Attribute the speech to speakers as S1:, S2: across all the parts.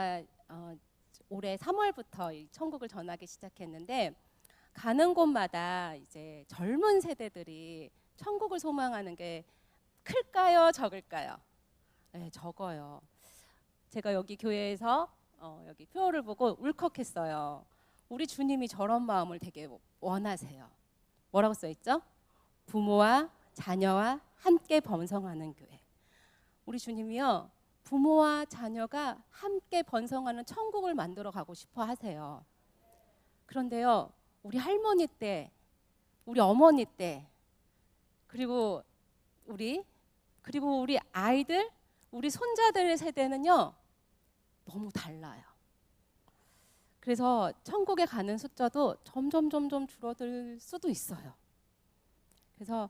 S1: 제가 올해 3월부터 이 천국을 전하기 시작했는데 가는 곳마다 이제 젊은 세대들이 천국을 소망하는 게 클까요, 적을까요? 네, 적어요. 제가 여기 교회에서 여기 표를 보고 울컥했어요. 우리 주님이 저런 마음을 되게 원하세요. 뭐라고 써 있죠? 부모와 자녀와 함께 번성하는 교회. 우리 주님이요, 부모와 자녀가 함께 번성하는 천국을 만들어 가고 싶어 하세요. 그런데요, 우리 할머니 때, 우리 어머니 때, 그리고 우리 아이들, 우리 손자들의 세대는요, 너무 달라요. 그래서 천국에 가는 숫자도 점점 줄어들 수도 있어요. 그래서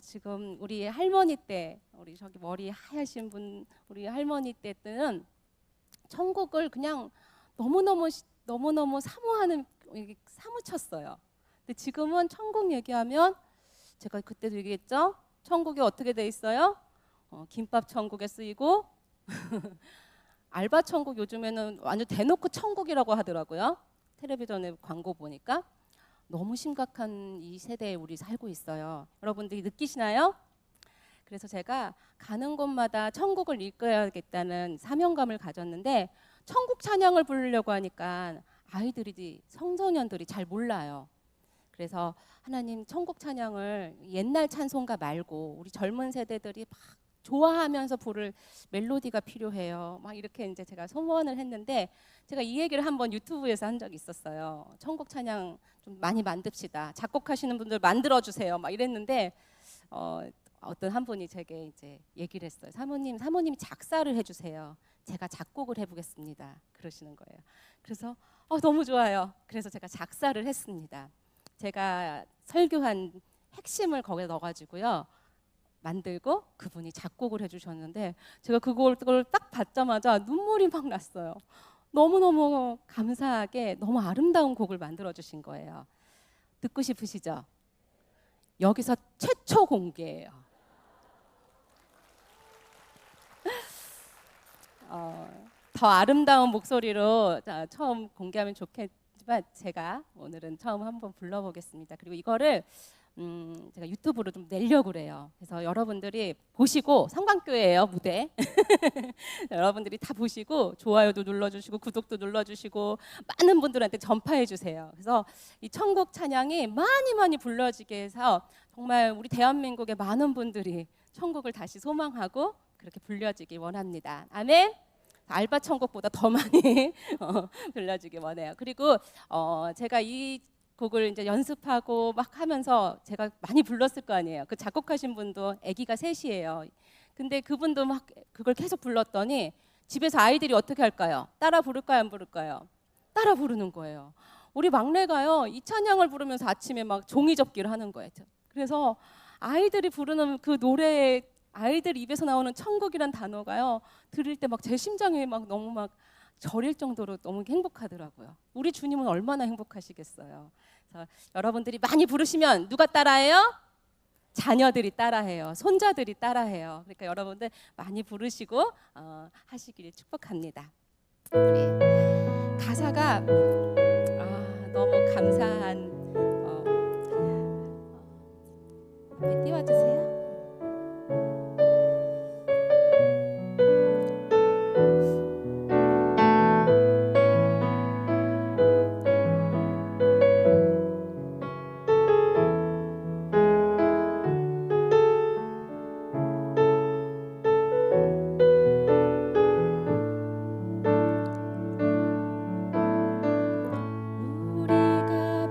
S1: 지금 우리 할머니 때, 우리 저기 머리 하얀신 분, 우리 할머니 때는 천국을 그냥 너무너무 사무쳤어요. 근데 지금은 천국 얘기하면 제가 그때도 얘기했죠. 천국이 어떻게 돼 있어요? 김밥 천국에 쓰이고 알바 천국 요즘에는 완전 대놓고 천국이라고 하더라고요. 텔레비전에 광고 보니까. 너무 심각한 이 세대에 우리 살고 있어요. 여러분들이 느끼시나요? 그래서 제가 가는 곳마다 천국을 이끌어야겠다는 사명감을 가졌는데 천국 찬양을 부르려고 하니까 아이들이, 청소년들이 잘 몰라요. 그래서 하나님, 천국 찬양을 옛날 찬송가 말고 우리 젊은 세대들이 막 좋아하면서 부를 멜로디가 필요해요. 막 이렇게 이제 제가 소원을 했는데, 제가 이 얘기를 한번 유튜브에서 한 적이 있었어요. 천국 찬양 좀 많이 만듭시다. 작곡하시는 분들 만들어 주세요. 막 이랬는데 어떤 한 분이 제게 이제 얘기를 했어요. 사모님이 작사를 해주세요. 제가 작곡을 해보겠습니다. 그러시는 거예요. 그래서 너무 좋아요. 그래서 제가 작사를 했습니다. 제가 설교한 핵심을 거기에 넣어가지고요, 만들고 그분이 작곡을 해주셨는데 제가 그걸 딱 받자마자 눈물이 막 났어요. 너무너무 감사하게 너무 아름다운 곡을 만들어주신 거예요. 듣고 싶으시죠? 여기서 최초 공개예요. 더 아름다운 목소리로 처음 공개하면 좋겠지만 제가 오늘은 처음 한번 불러보겠습니다. 그리고 이거를 제가 유튜브로 좀 내려고 그래요. 그래서 여러분들이 보시고, 성광교회예요, 무대. 여러분들이 다 보시고 좋아요도 눌러주시고 구독도 눌러주시고 많은 분들한테 전파해 주세요. 그래서 이 천국 찬양이 많이 불러지게 해서 정말 우리 대한민국의 많은 분들이 천국을 다시 소망하고 그렇게 불려지길 원합니다. 아멘. 알바 천국보다 더 많이 불려지길 원해요. 그리고 제가 이 곡을 이제 연습하고 막 하면서 제가 많이 불렀을 거 아니에요. 그 작곡하신 분도 아기가 셋이에요. 근데 그분도 막 그걸 계속 불렀더니 집에서 아이들이 어떻게 할까요? 따라 부를까요, 안 부를까요? 따라 부르는 거예요. 우리 막내가요, 이 찬양을 부르면서 아침에 막 종이 접기를 하는 거예요. 그래서 아이들이 부르는 그 노래에, 아이들 입에서 나오는 천국이란 단어가요, 들을 때 막 제 심장이 막 너무 막 저릴 정도로 너무 행복하더라고요. 우리 주님은 얼마나 행복하시겠어요. 그래서 여러분들이 많이 부르시면 누가 따라해요? 자녀들이 따라해요. 손자들이 따라해요. 그러니까 여러분들 많이 부르시고 하시길 축복합니다. 우리 가사가 너무 감사한, 띄워주세요. 우리가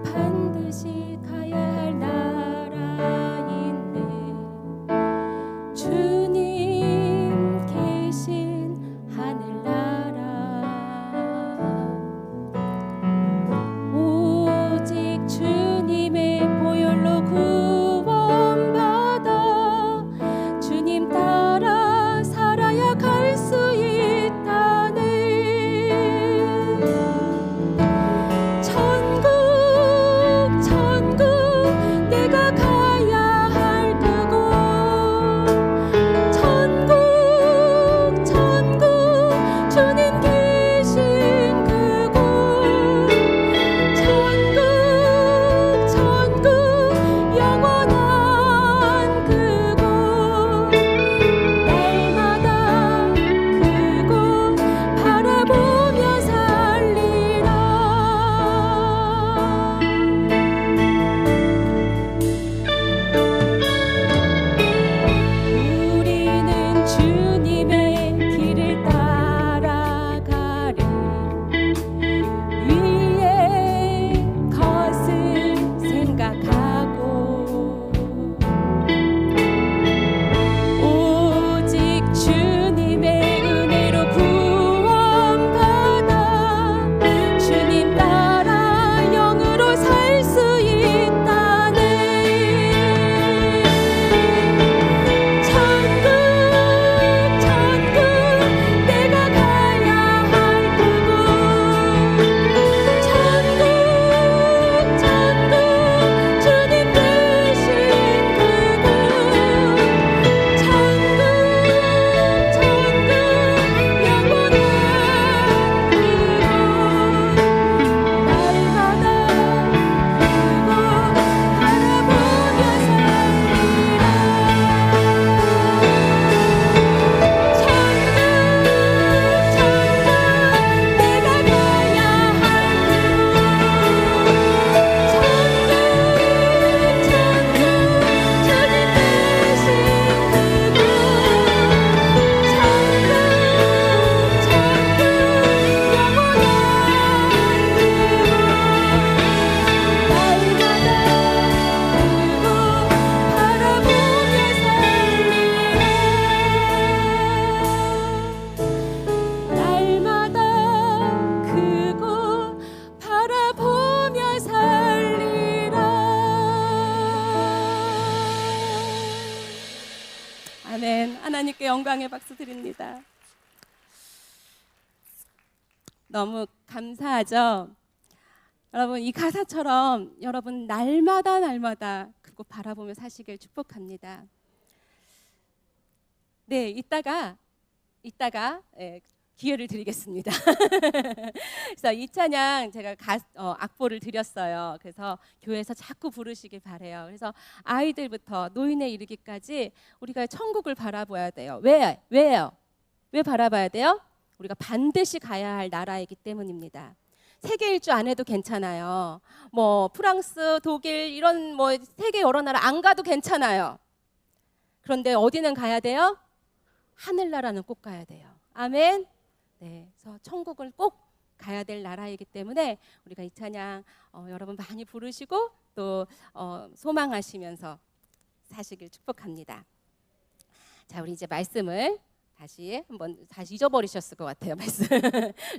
S1: 영광의 박수 드립니다. 너무 감사하죠? 여러분, 이 가사처럼 여러분 날마다 그곳 바라보며 사시길 축복합니다. 네, 이따가 기회를 드리겠습니다. 그래서 이 찬양 제가 악보를 드렸어요. 그래서 교회에서 자꾸 부르시길 바래요. 그래서 아이들부터 노인에 이르기까지 우리가 천국을 바라봐야 돼요. 왜요? 왜 바라봐야 돼요? 우리가 반드시 가야 할 나라이기 때문입니다. 세계 일주 안 해도 괜찮아요. 뭐 프랑스, 독일 이런 뭐 세계 여러 나라 안 가도 괜찮아요. 그런데 어디는 가야 돼요? 하늘나라는 꼭 가야 돼요. 아멘. 네, 그래서 천국을 꼭 가야 될 나라이기 때문에 우리가 이 찬양 여러분 많이 부르시고 또 소망하시면서 사시길 축복합니다. 자, 우리 이제 말씀을 다시 잊어버리셨을 것 같아요. 말씀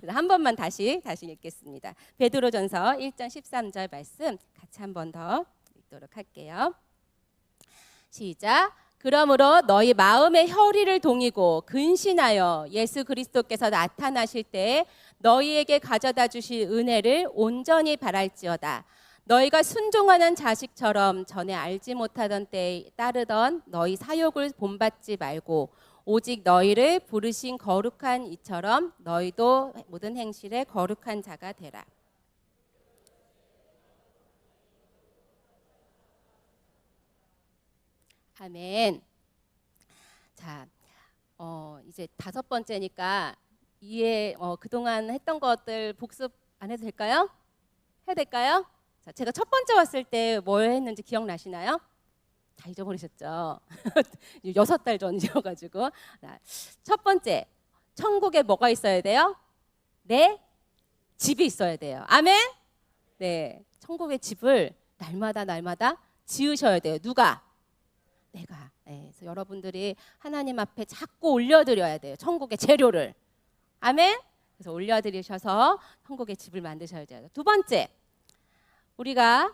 S1: 한 번만 다시 읽겠습니다. 베드로전서 1장 13절 말씀 같이 한 번 더 읽도록 할게요. 시작. 그러므로 너희 마음의 혈의를 동이고 근신하여 예수 그리스도께서 나타나실 때 너희에게 가져다 주실 은혜를 온전히 바랄지어다. 너희가 순종하는 자식처럼 전에 알지 못하던 때에 따르던 너희 사욕을 본받지 말고 오직 너희를 부르신 거룩한 이처럼 너희도 모든 행실에 거룩한 자가 되라. 아멘. 자, 이제 5번째니까 그동안 했던 것들 복습 안 해도 될까요? 해야 될까요? 자, 제가 첫 번째 왔을 때 뭘 했는지 기억나시나요? 다 잊어버리셨죠? 6달 전이어가지고. 첫 번째, 천국에 뭐가 있어야 돼요? 내 집이 있어야 돼요. 아멘? 네, 천국의 집을 날마다 지으셔야 돼요. 누가? 내가. 네, 그래서 여러분들이 하나님 앞에 자꾸 올려드려야 돼요. 천국의 재료를. 아멘? 그래서 올려드리셔서 천국의 집을 만드셔야 돼요. 두 번째, 우리가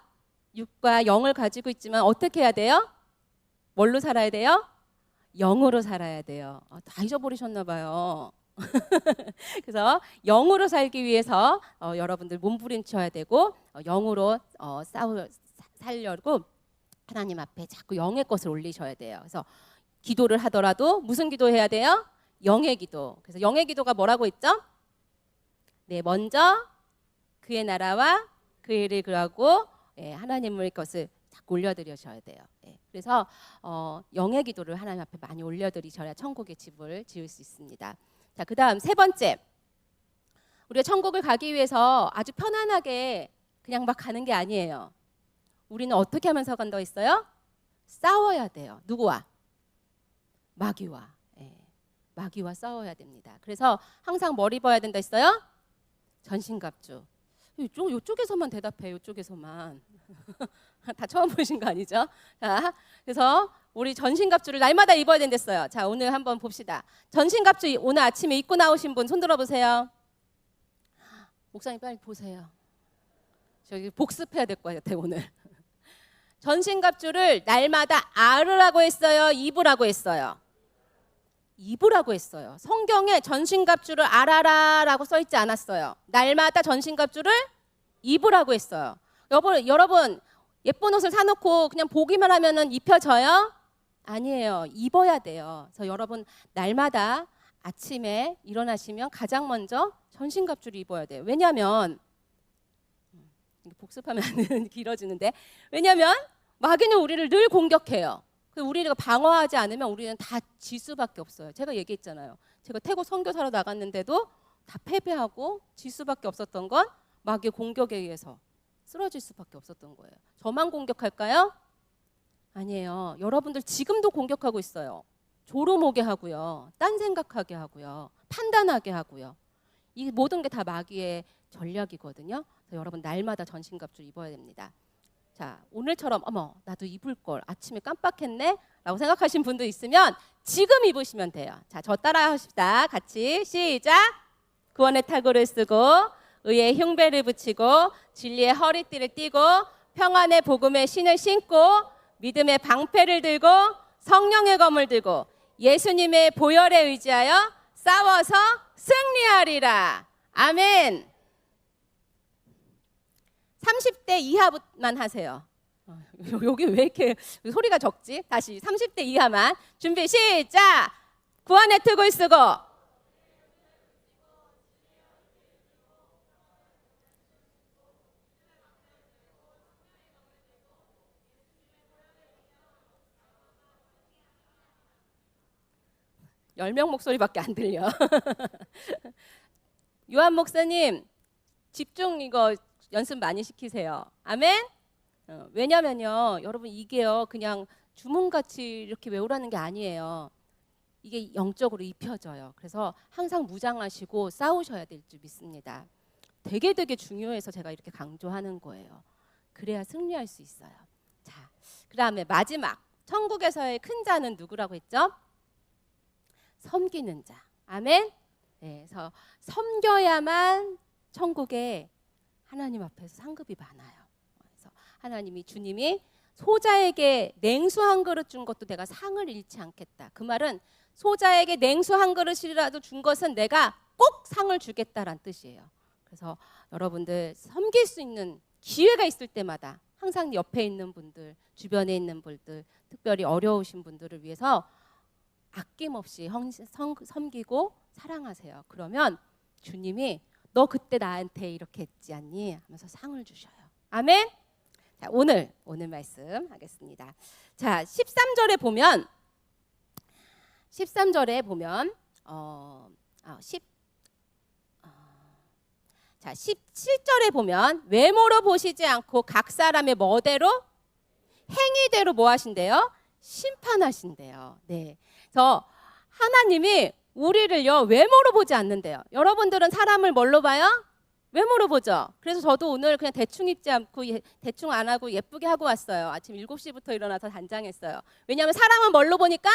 S1: 육과 영을 가지고 있지만 어떻게 해야 돼요? 뭘로 살아야 돼요? 영으로 살아야 돼요. 다 잊어버리셨나 봐요. 그래서 영으로 살기 위해서 여러분들 몸부림쳐야 되고 영으로 살려고 하나님 앞에 자꾸 영의 것을 올리셔야 돼요. 그래서 기도를 하더라도 무슨 기도해야 돼요? 영의 기도. 그래서 영의 기도가 뭐라고 했죠? 네, 먼저 그의 나라와 그의 일을 구하고 하나님의 것을 자꾸 올려드리셔야 돼요. 그래서 영의 기도를 하나님 앞에 많이 올려드리셔야 천국의 집을 지을 수 있습니다. 자, 그다음 세 번째, 우리가 천국을 가기 위해서 아주 편안하게 그냥 막 가는 게 아니에요. 우리는 어떻게 하면서 간다고 했어요? 싸워야 돼요. 누구와? 마귀와. 마귀와 싸워야 됩니다. 그래서 항상 뭘 입어야 된다 했어요? 전신갑주. 이쪽에서만 대답해. 이쪽에서만. 다 처음 보신 거 아니죠? 자, 그래서 우리 전신갑주를 날마다 입어야 된댔어요. 자, 오늘 한번 봅시다. 전신갑주 오늘 아침에 입고 나오신 분 손 들어보세요. 목사님 빨리 보세요. 저기 복습해야 될 것 같아요 오늘. 전신갑주를 날마다 알으라고 했어요? 입으라고 했어요? 입으라고 했어요. 성경에 전신갑주를 알아라라고 써있지 않았어요. 날마다 전신갑주를 입으라고 했어요. 여러분 예쁜 옷을 사놓고 그냥 보기만 하면은 입혀져요? 아니에요. 입어야 돼요. 그래서 여러분 날마다 아침에 일어나시면 가장 먼저 전신갑주를 입어야 돼요. 왜냐하면 복습하면 안 길어지는데, 왜냐하면 마귀는 우리를 늘 공격해요. 우리가 방어하지 않으면 우리는 다 질 수밖에 없어요. 제가 얘기했잖아요. 제가 태국 선교사로 나갔는데도 다 패배하고 질 수밖에 없었던 건 마귀의 공격에 의해서 쓰러질 수밖에 없었던 거예요. 저만 공격할까요? 아니에요. 여러분들 지금도 공격하고 있어요. 졸음 오게 하고요. 딴 생각하게 하고요. 판단하게 하고요. 이 모든 게 다 마귀의 전략이거든요. 그래서 여러분 날마다 전신갑주 입어야 됩니다. 자, 오늘처럼 어머 나도 입을 걸 아침에 깜빡했네 라고 생각하신 분도 있으면 지금 입으시면 돼요. 자, 저 따라 합시다. 같이 시작. 구원의 타구를 쓰고 의의 흉배를 붙이고 진리의 허리띠를 띠고 평안의 복음의 신을 신고 믿음의 방패를 들고 성령의 검을 들고 예수님의 보혈에 의지하여 싸워서 승리하리라. 아멘. 30대 이하만 하세요. 여기 왜 이렇게 소리가 적지? 다시 30대 이하만. 준비 시작. 구원의 특을 쓰고 열 명 목소리밖에 안 들려. 요한 목사님 집중 이거 연습 많이 시키세요. 아멘. 왜냐면요, 여러분 이게요 그냥 주문같이 이렇게 외우라는 게 아니에요. 이게 영적으로 입혀져요. 그래서 항상 무장하시고 싸우셔야 될 줄 믿습니다. 되게 중요해서 제가 이렇게 강조하는 거예요. 그래야 승리할 수 있어요. 자, 그다음에 마지막 천국에서의 큰 자는 누구라고 했죠? 섬기는 자. 아멘. 네, 그래서 섬겨야만 천국에 하나님 앞에서 상급이 많아요. 그래서 하나님이 주님이 소자에게 냉수 한 그릇 준 것도 내가 상을 잃지 않겠다. 그 말은 소자에게 냉수 한 그릇이라도 준 것은 내가 꼭 상을 주겠다라는 뜻이에요. 그래서 여러분들 섬길 수 있는 기회가 있을 때마다 항상 옆에 있는 분들, 주변에 있는 분들, 특별히 어려우신 분들을 위해서 아낌없이 섬기고 사랑하세요. 그러면 주님이 너 그때 나한테 이렇게 했지 않니? 하면서 상을 주셔요. 아멘. 자, 오늘 말씀 하겠습니다. 자, 13절에 보면 자, 17절에 보면 외모로 보시지 않고 각 사람의 뭐대로 행위대로 뭐 하신대요? 심판하신대요. 네. 그래서 하나님이 우리를요 외모로 보지 않는데요. 여러분들은 사람을 뭘로 봐요? 외모로 보죠. 그래서 저도 오늘 그냥 대충 입지 않고 대충 안 하고 예쁘게 하고 왔어요. 아침 7시부터 일어나서 단장했어요. 왜냐하면 사람은 뭘로 보니까?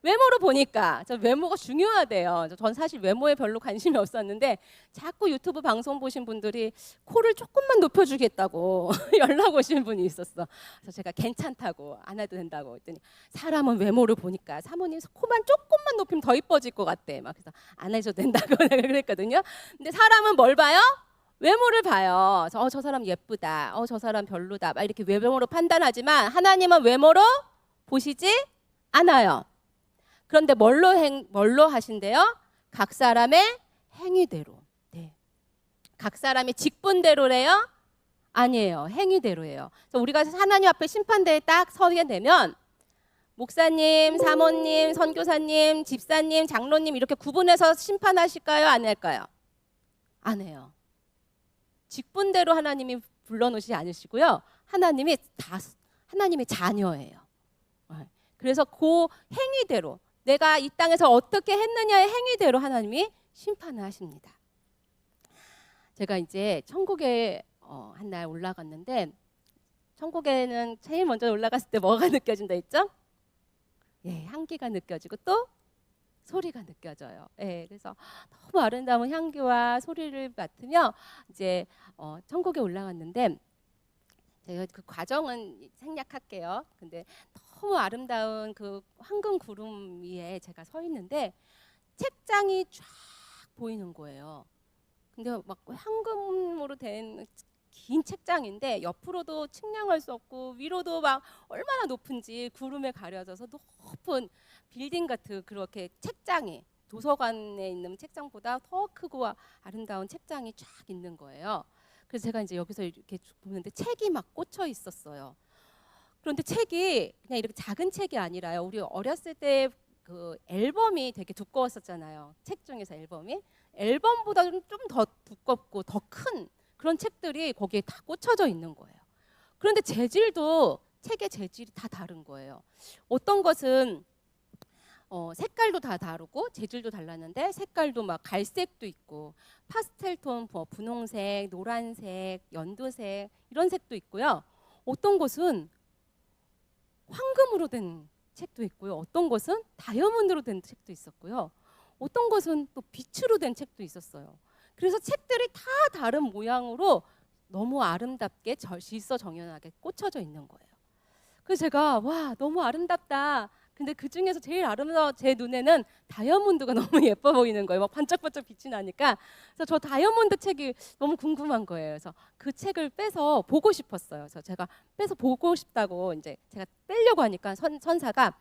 S1: 외모로 보니까. 저 외모가 중요하대요. 전 사실 외모에 별로 관심이 없었는데 자꾸 유튜브 방송 보신 분들이 코를 조금만 높여주겠다고 연락 오신 분이 있었어. 그래서 제가 괜찮다고 안 해도 된다고 했더니 사람은 외모를 보니까 사모님 코만 조금만 높이면 더 이뻐질 것 같대. 막 그래서 안 해줘도 된다고 내가 그랬거든요. 근데 사람은 뭘 봐요? 외모를 봐요. 저 사람 예쁘다. 저 사람 별로다. 막 이렇게 외모로 판단하지만 하나님은 외모로 보시지 않아요. 그런데 뭘로 하신대요? 각 사람의 행위대로. 네. 각 사람의 직분대로래요? 아니에요. 행위대로예요. 그래서 우리가 하나님 앞에 심판대에 딱 서게 되면 목사님, 사모님, 선교사님, 집사님, 장로님 이렇게 구분해서 심판하실까요? 안 할까요? 안 해요. 직분대로 하나님이 불러놓으시지 않으시고요. 하나님이 다 하나님의 자녀예요. 그래서 그 행위대로 내가 이 땅에서 어떻게 했느냐의 행위대로 하나님이 심판을 하십니다. 제가 이제 천국에 한 날 올라갔는데 천국에는 제일 먼저 올라갔을 때 뭐가 느껴진다 했죠? 예, 향기가 느껴지고 또 소리가 느껴져요. 예, 그래서 너무 아름다운 향기와 소리를 맡으며 이제 천국에 올라갔는데 제가 그 과정은 생략할게요. 근데 너무 아름다운 그 황금 구름 위에 제가 서 있는데 책장이 쫙 보이는 거예요. 근데 막 황금으로 된 긴 책장인데 옆으로도 측량할 수 없고 위로도 막 얼마나 높은지 구름에 가려져서 높은 빌딩 같은 그렇게 책장이 도서관에 있는 책장보다 더 크고 아름다운 책장이 쫙 있는 거예요. 그래서 제가 이제 여기서 이렇게 보는데 책이 막 꽂혀 있었어요. 그런데 책이 그냥 이렇게 작은 책이 아니라요. 우리 어렸을 때 그 앨범이 되게 두꺼웠었잖아요. 책 중에서 앨범보다 좀 더 두껍고 더 큰 그런 책들이 거기에 다 꽂혀져 있는 거예요. 그런데 책의 재질이 다 다른 거예요. 어떤 것은 색깔도 다 다르고 재질도 달랐는데 색깔도 막 갈색도 있고 파스텔 톤, 분홍색, 노란색, 연두색 이런 색도 있고요. 어떤 것은 황금으로 된 책도 있고요. 어떤 것은 다이아몬드로 된 책도 있었고요. 어떤 것은 또 빛으로 된 책도 있었어요. 그래서 책들이 다 다른 모양으로 너무 아름답게 질서정연하게 꽂혀져 있는 거예요. 그래서 제가 와 너무 아름답다. 근데 그 중에서 제일 아름다워 제 눈에는 다이아몬드가 너무 예뻐 보이는 거예요. 막 반짝반짝 빛이 나니까. 그래서 저 다이아몬드 책이 너무 궁금한 거예요. 그래서 그 책을 빼서 보고 싶었어요. 그래서 제가 빼서 보고 싶다고 이제 제가 빼려고 하니까 천사가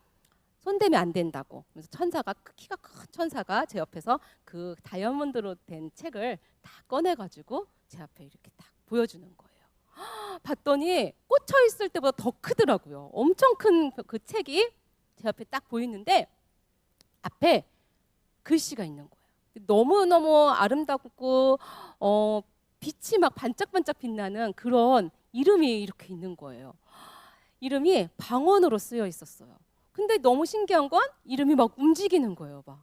S1: 손대면 안 된다고. 그래서 천사가 키가 큰 천사가 제 옆에서 그 다이아몬드로 된 책을 다 꺼내가지고 제 앞에 이렇게 딱 보여주는 거예요. 봤더니 꽂혀 있을 때보다 더 크더라고요. 엄청 큰 그 책이 제 앞에 딱 보이는데 앞에 글씨가 있는 거예요. 너무너무 아름답고 빛이 막 반짝반짝 빛나는 그런 이름이 이렇게 있는 거예요. 이름이 방언으로 쓰여 있었어요. 근데 너무 신기한 건 이름이 막 움직이는 거예요. 막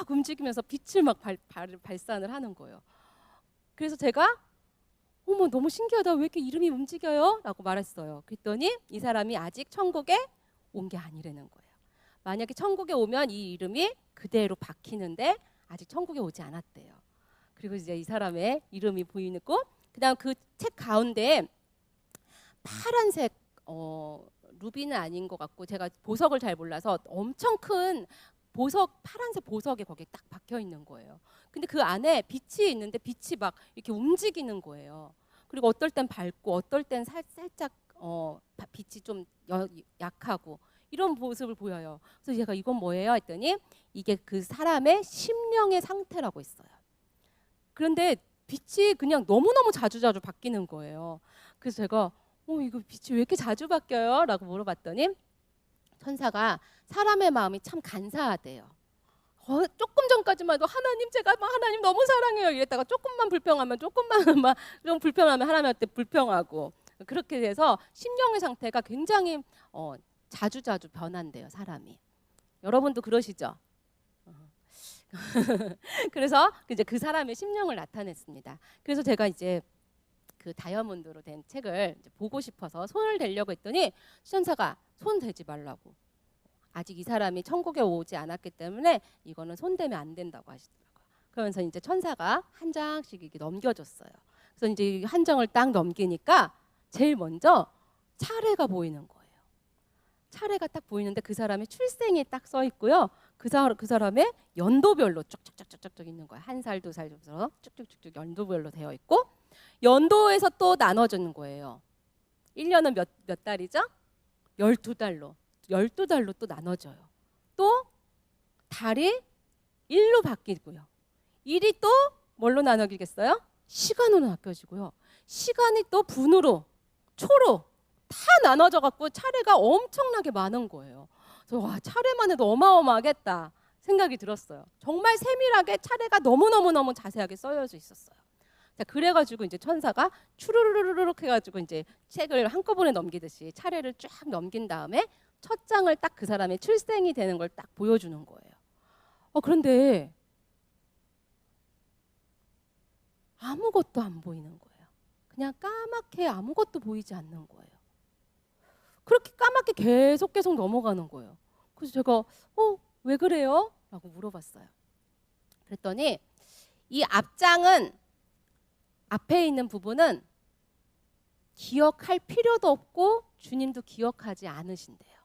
S1: 움직이면서 빛을 막 발산을 하는 거예요. 그래서 제가 어머 너무 신기하다. 왜 이렇게 이름이 움직여요? 라고 말했어요. 그랬더니 이 사람이 아직 천국에 온 게 아니라는 거예요. 만약에 천국에 오면 이 이름이 그대로 박히는데 아직 천국에 오지 않았대요. 그리고 이제 이 사람의 이름이 보이고 그다음 그 책 가운데 파란색 루비는 아닌 것 같고 제가 보석을 잘 몰라서 엄청 큰 보석 파란색 보석이 거기에 딱 박혀 있는 거예요. 근데 그 안에 빛이 있는데 빛이 막 이렇게 움직이는 거예요. 그리고 어떨 땐 밝고 어떨 땐 살짝 빛이 좀 약하고 이런 모습을 보여요. 그래서 제가 이건 뭐예요? 했더니 이게 그 사람의 심령의 상태라고 했어요. 그런데 빛이 그냥 너무너무 자주자주 바뀌는 거예요. 그래서 제가 이거 빛이 왜 이렇게 자주 바뀌어요? 라고 물어봤더니 천사가 사람의 마음이 참 간사하대요. 조금 전까지만 해도 하나님 제가 하나님 너무 사랑해요 이랬다가 조금만 불평하면 좀 불편하면 하나님한테 불평하고 그렇게 돼서 심령의 상태가 굉장히 자주자주 변한대요 사람이. 여러분도 그러시죠? 그래서 이제 그 사람의 심령을 나타냈습니다. 그래서 제가 이제 그 다이아몬드로 된 책을 이제 보고 싶어서 손을 대려고 했더니 천사가 손 대지 말라고. 아직 이 사람이 천국에 오지 않았기 때문에 이거는 손대면 안 된다고 하시더라고요. 그러면서 이제 천사가 한 장씩 이렇게 넘겨줬어요. 그래서 이제 한 장을 딱 넘기니까 제일 먼저 차례가 보이는 거예요. 차례가 딱 보이는데 그 사람의 출생이 딱 써 있고요. 그 사람의 연도별로 쭉쭉쭉쭉 있는 거예요. 한 살, 두 살부터 쭉쭉쭉쭉 연도별로 되어 있고 연도에서 또 나눠주는 거예요. 1년은 몇 달이죠? 12달로. 12달로 또 나눠져요. 또 달이 1로 바뀌고요. 일이 또 뭘로 나눠지겠어요? 시간으로 바뀌어지고요. 시간이 또 분으로, 초로 다 나눠져 갖고 차례가 엄청나게 많은 거예요. 그래서 와, 차례만 해도 어마어마하겠다 생각이 들었어요. 정말 세밀하게 차례가 너무너무 자세하게 써여져 있었어요. 자, 그래가지고 이제 천사가 추르르르륵 해가지고 이제 책을 한꺼번에 넘기듯이 차례를 쫙 넘긴 다음에 첫 장을 딱 그 사람의 출생이 되는 걸 딱 보여주는 거예요. 그런데 아무것도 안 보이는 거예요. 그냥 까맣게 아무것도 보이지 않는 거예요. 그렇게 까맣게 계속 넘어가는 거예요. 그래서 제가 왜 그래요? 라고 물어봤어요. 그랬더니 이 앞장은 앞에 있는 부분은 기억할 필요도 없고 주님도 기억하지 않으신대요.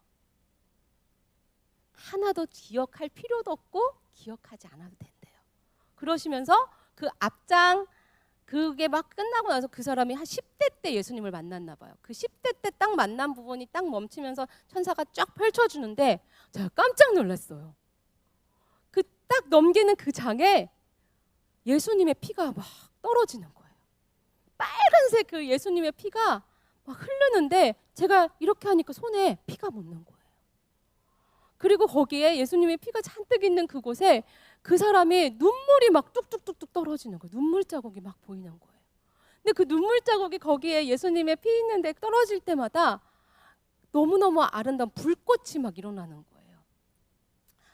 S1: 하나도 기억할 필요도 없고 기억하지 않아도 된대요. 그러시면서 그 앞장 그게 막 끝나고 나서 그 사람이 한 10대 때 예수님을 만났나 봐요. 그 10대 때 딱 만난 부분이 딱 멈추면서 천사가 쫙 펼쳐주는데 제가 깜짝 놀랐어요. 그 딱 넘기는 그 장에 예수님의 피가 막 떨어지는 거예요. 빨간색 그 예수님의 피가 막 흐르는데 제가 이렇게 하니까 손에 피가 묻는 거예요. 그리고 거기에 예수님의 피가 잔뜩 있는 그곳에 그 사람이 눈물이 막 뚝뚝뚝뚝 떨어지는 거예요. 눈물 자국이 막 보이는 거예요. 근데 그 눈물 자국이 거기에 예수님의 피 있는데 떨어질 때마다 너무너무 아름다운 불꽃이 막 일어나는 거예요.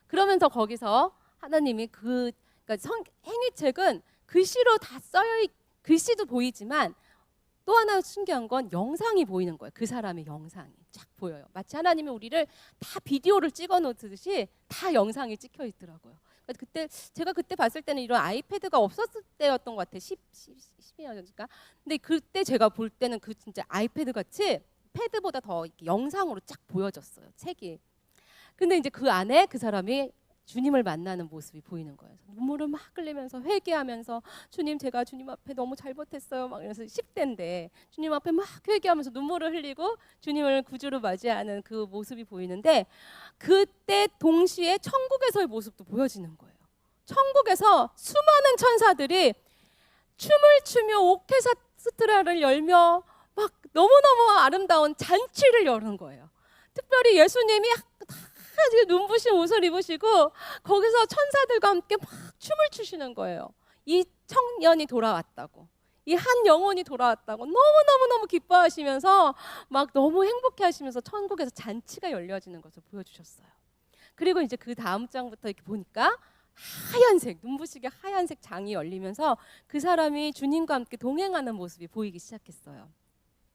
S1: 그러면서 거기서 하나님이 그러니까 행위책은 글씨로 다 글씨도 보이지만 또 하나 신기한 건 영상이 보이는 거예요. 그 사람의 영상이 쫙 보여요. 마치 하나님이 우리를 다 비디오를 찍어 놓듯이 다 영상이 찍혀 있더라고요. 그때 제가 그때 봤을 때는 이런 아이패드가 없었을 때였던 것 같아요. 12년 전인가. 근데 그때 제가 볼 때는 그 진짜 아이패드 같이 패드보다 더 영상으로 쫙 보여졌어요. 책이. 근데 이제 그 안에 그 사람이 주님을 만나는 모습이 보이는 거예요. 눈물을 막 흘리면서 회개하면서 주님 제가 주님 앞에 너무 잘못했어요. 막 이러면서 10대인데 주님 앞에 막 회개하면서 눈물을 흘리고 주님을 구주로 맞이하는 그 모습이 보이는데 그때 동시에 천국에서의 모습도 보여지는 거예요. 천국에서 수많은 천사들이 춤을 추며 오케스트라를 열며 막 너무너무 아름다운 잔치를 여는 거예요. 특별히 예수님이 눈부신 옷을 입으시고 거기서 천사들과 함께 막 춤을 추시는 거예요. 이 청년이 돌아왔다고, 이 한 영혼이 돌아왔다고 너무 기뻐하시면서 막 너무 행복해하시면서 천국에서 잔치가 열려지는 것을 보여주셨어요. 그리고 이제 그 다음 장부터 이렇게 보니까 하얀색, 눈부시게 하얀색 장이 열리면서 그 사람이 주님과 함께 동행하는 모습이 보이기 시작했어요.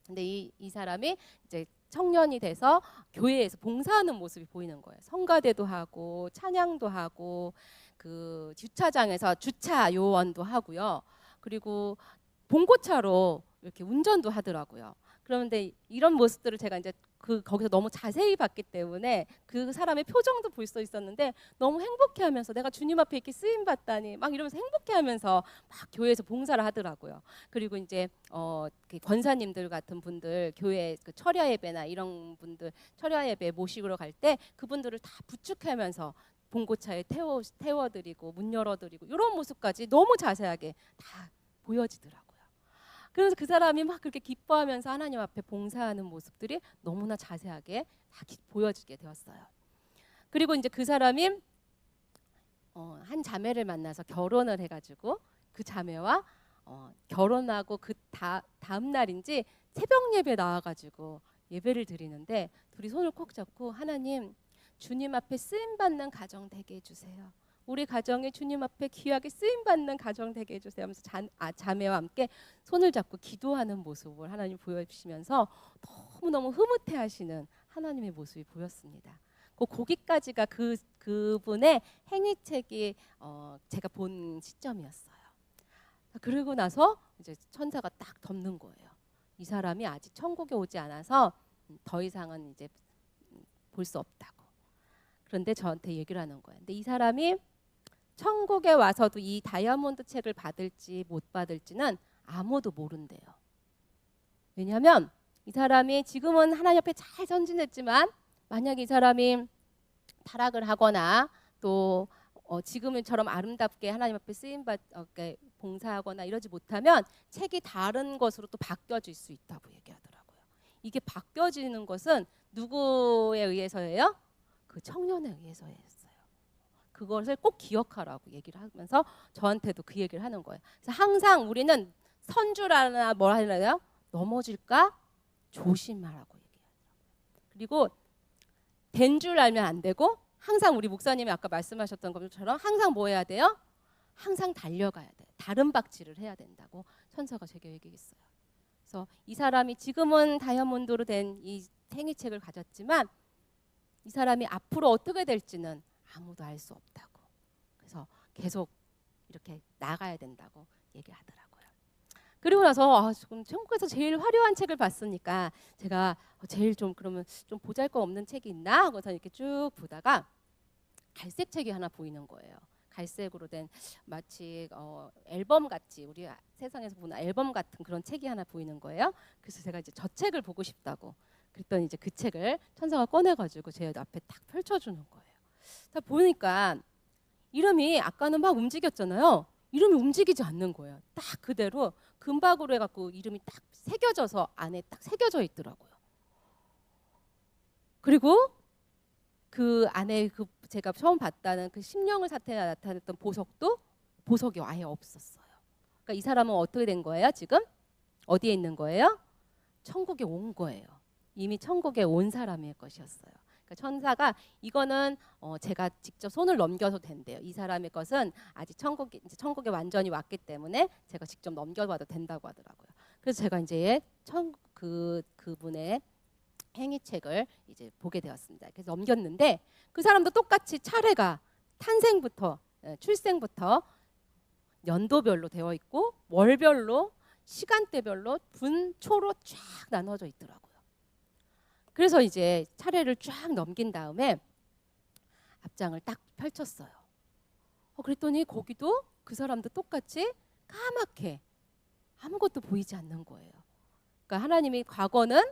S1: 근데 이 사람이 이제 청년이 돼서 교회에서 봉사하는 모습이 보이는 거예요. 성가대도 하고 찬양도 하고 그 주차장에서 주차 요원도 하고요. 그리고 봉고차로 이렇게 운전도 하더라고요. 그런데 이런 모습들을 제가 이제 거기서 너무 자세히 봤기 때문에 그 사람의 표정도 볼 수 있었는데 너무 행복해하면서 내가 주님 앞에 이렇게 쓰임 받다니 막 이러면서 행복해하면서 막 교회에서 봉사를 하더라고요. 그리고 이제 권사님들 같은 분들 교회 그 철야 예배나 이런 분들 철야 예배 모시러 갈 때 그분들을 다 부축하면서 봉고차에 태워드리고 문 열어드리고 이런 모습까지 너무 자세하게 다 보여지더라고요. 그래서 그 사람이 막 그렇게 기뻐하면서 하나님 앞에 봉사하는 모습들이 너무나 자세하게 다 보여지게 되었어요. 그리고 이제 그 사람이 한 자매를 만나서 결혼을 해가지고 그 자매와 결혼하고 그 다음 날인지 새벽 예배 나와가지고 예배를 드리는데 둘이 손을 꼭 잡고 하나님 주님 앞에 쓰임 받는 가정 되게 해주세요. 우리 가정이 주님 앞에 귀하게 쓰임받는 가정 되게 해주세요 하면서 자매와 함께 손을 잡고 기도하는 모습을 하나님 보여주시면서 너무너무 흐뭇해하시는 하나님의 모습이 보였습니다. 거기까지가 그분의 행위책이 제가 본 시점이었어요. 그러고 나서 이제 천사가 딱 덮는 거예요. 이 사람이 아직 천국에 오지 않아서 더 이상은 이제 볼 수 없다고. 그런데 저한테 얘기를 하는 거예요. 근데 이 사람이 천국에 와서도 이 다이아몬드 책을 받을지 못 받을지는 아무도 모른대요. 왜냐하면 이 사람이 지금은 하나님 앞에 잘 전진했지만 만약 이 사람이 타락을 하거나 또 지금처럼 아름답게 하나님 앞에 쓰임받게 봉사하거나 이러지 못하면 책이 다른 것으로 또 바뀌어질 수 있다고 얘기하더라고요. 이게 바뀌어지는 것은 누구에 의해서예요? 그 청년에 의해서예요. 그것을 꼭 기억하라고 얘기를 하면서 저한테도 그 얘기를 하는 거예요. 그래서 항상 우리는 선주라나 뭘 하려나요? 넘어질까 조심하라고 얘기하더라고요. 그리고 된 줄 알면 안 되고 항상 우리 목사님이 아까 말씀하셨던 것처럼 항상 뭐 해야 돼요? 항상 달려가야 돼요. 다른 박질을 해야 된다고 천사가 제게 얘기했어요. 그래서 이 사람이 지금은 다이아몬드로 된 이 행위책을 가졌지만 이 사람이 앞으로 어떻게 될지는 아무도 알 수 없다고. 그래서 계속 이렇게 나가야 된다고 얘기하더라고요. 그리고 나서 지금 천국에서 제일 화려한 책을 봤으니까 제가 제일 좀 그러면 좀 보잘것없는 책이 있나 하고서 이렇게 쭉 보다가 갈색 책이 하나 보이는 거예요. 갈색으로 된 마치 앨범 같이 우리 세상에서 보는 앨범 같은 그런 책이 하나 보이는 거예요. 그래서 제가 이제 저 책을 보고 싶다고 그랬더니 이제 그 책을 천사가 꺼내가지고 제 앞에 딱 펼쳐주는 거예요. 다 보니까 이름이 아까는 막 움직였잖아요. 이름이 움직이지 않는 거예요. 딱 그대로 금박으로 해갖고 이름이 딱 새겨져서 안에 딱 새겨져 있더라고요. 그리고 그 안에 그 제가 처음 봤다는 그 심령을 사태에 나타냈던 보석이 아예 없었어요. 그러니까 이 사람은 어떻게 된 거예요? 지금 어디에 있는 거예요? 천국에 온 거예요. 이미 천국에 온 사람의 것이었어요. 그러니까 천사가 이거는 제가 직접 손을 넘겨도 된대요. 이 사람의 것은 아직 천국에 완전히 왔기 때문에 제가 직접 넘겨봐도 된다고 하더라고요. 그래서 제가 이제 그분의 행위책을 이제 보게 되었습니다. 그래서 넘겼는데 그 사람도 똑같이 차례가 탄생부터 출생부터 연도별로 되어 있고 월별로 시간대별로 분초로 쫙 나눠져 있더라고요. 그래서 이제 차례를 쫙 넘긴 다음에 납장을 딱 펼쳤어요. 그랬더니 거기도 그 사람도 똑같이 까맣게 아무것도 보이지 않는 거예요. 그러니까 하나님이 과거는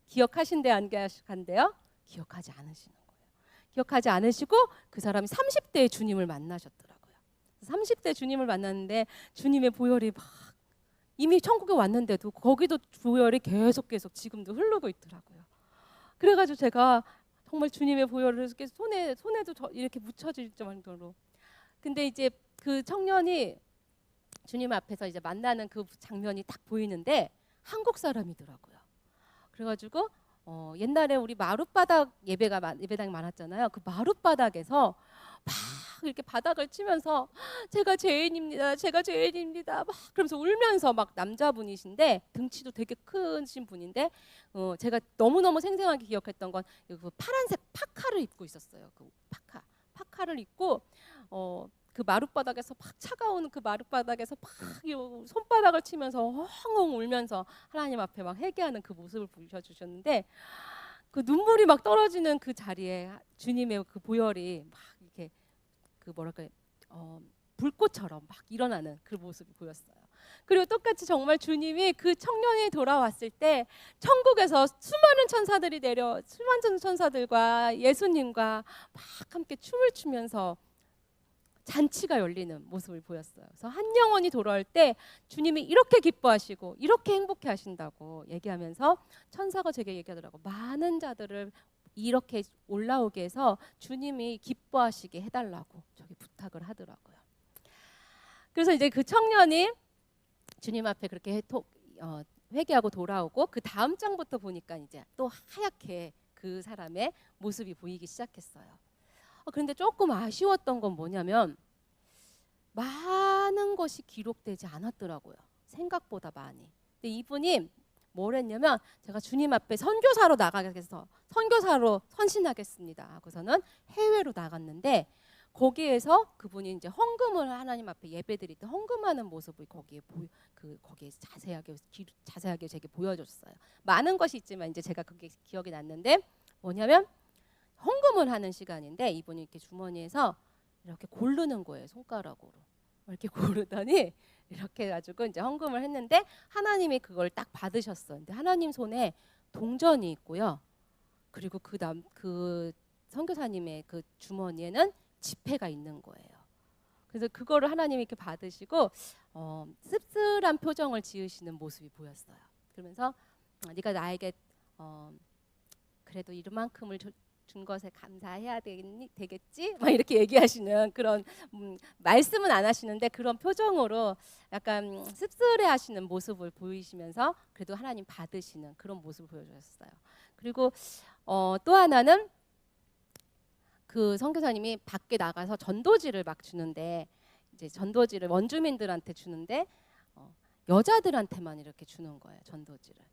S1: 기억하신대 안 기억한대요? 기억하지 않으시는 거예요. 기억하지 않으시고 그 사람이 30대에 주님을 만나셨더라고요. 30대 주님을 만났는데 주님의 보혈이 막 이미 천국에 왔는데도 거기도 보혈이 계속 지금도 흐르고 있더라고요. 그래가지고 제가 정말 주님의 보혈을 이렇게 손에도 이렇게 묻혀질 정도로. 근데 이제 그 청년이 주님 앞에서 이제 만나는 그 장면이 딱 보이는데 한국 사람이더라고요. 그래가지고 옛날에 우리 마룻바닥 예배당이 많았잖아요. 그 마룻바닥에서 막 이렇게 바닥을 치면서 제가 죄인입니다. 막 그러면서 울면서 막 남자분이신데 등치도 되게 크신 분인데 제가 너무너무 생생하게 기억했던 건 그 파란색 파카를 입고 있었어요. 그 파카를 입고 그 마룻바닥에서 막 차가운 그 마룻바닥에서 막 손바닥을 치면서 엉엉 울면서 하나님 앞에 막 회개하는 그 모습을 보여주셨는데 그 눈물이 막 떨어지는 그 자리에 주님의 그 보혈이 막 이렇게 그 뭐랄까 불꽃처럼 막 일어나는 그 모습이 보였어요. 그리고 똑같이 정말 주님이 그 청년이 돌아왔을 때 천국에서 수많은 천사들과 예수님과 막 함께 춤을 추면서 잔치가 열리는 모습을 보였어요. 그래서 한 영혼이 돌아올 때 주님이 이렇게 기뻐하시고 이렇게 행복해 하신다고 얘기하면서 천사가 제게 얘기하더라고. 많은 자들을 이렇게 올라오게 해서 주님이 기뻐하시게 해달라고 저기 부탁을 하더라고요. 그래서 이제 그 청년이 주님 앞에 그렇게 회개하고 돌아오고 그 다음 장부터 보니까 이제 또 하얗게 그 사람의 모습이 보이기 시작했어요. 그런데 조금 아쉬웠던 건 뭐냐면 많은 것이 기록되지 않았더라고요. 생각보다 많이. 근데 이분이 뭘 했냐면 제가 주님 앞에 선교사로 나가겠어. 선교사로 선신하겠습니다 하고서는 해외로 나갔는데 거기에서 그분이 이제 헌금을 하나님 앞에 예배드릴 때 헌금하는 모습을 거기에 자세하게 제게 보여줬어요. 많은 것이 있지만 이제 제가 그게 기억이 났는데 뭐냐면 헌금을 하는 시간인데 이분이 이렇게 주머니에서 이렇게 고르는 거예요. 손가락으로 이렇게 고르더니 이렇게 해가지고 이제 헌금을 했는데 하나님이 그걸 딱 받으셨어요. 근데 하나님 손에 동전이 있고요. 그리고 그 선교사님의 그 주머니에는 지폐가 있는 거예요. 그래서 그거를 하나님이 이렇게 받으시고 씁쓸한 표정을 지으시는 모습이 보였어요. 그러면서 네가 나에게 그래도 이만큼을 준 것에 감사해야 되겠지? 막 이렇게 얘기하시는 그런 말씀은 안 하시는데 그런 표정으로 약간 씁쓸해하시는 모습을 보이시면서 그래도 하나님 받으시는 그런 모습을 보여주셨어요. 그리고 또 하나는 그 선교사님이 밖에 나가서 전도지를 막 주는데 이제 전도지를 원주민들한테 주는데 여자들한테만 이렇게 주는 거예요. 전도지를.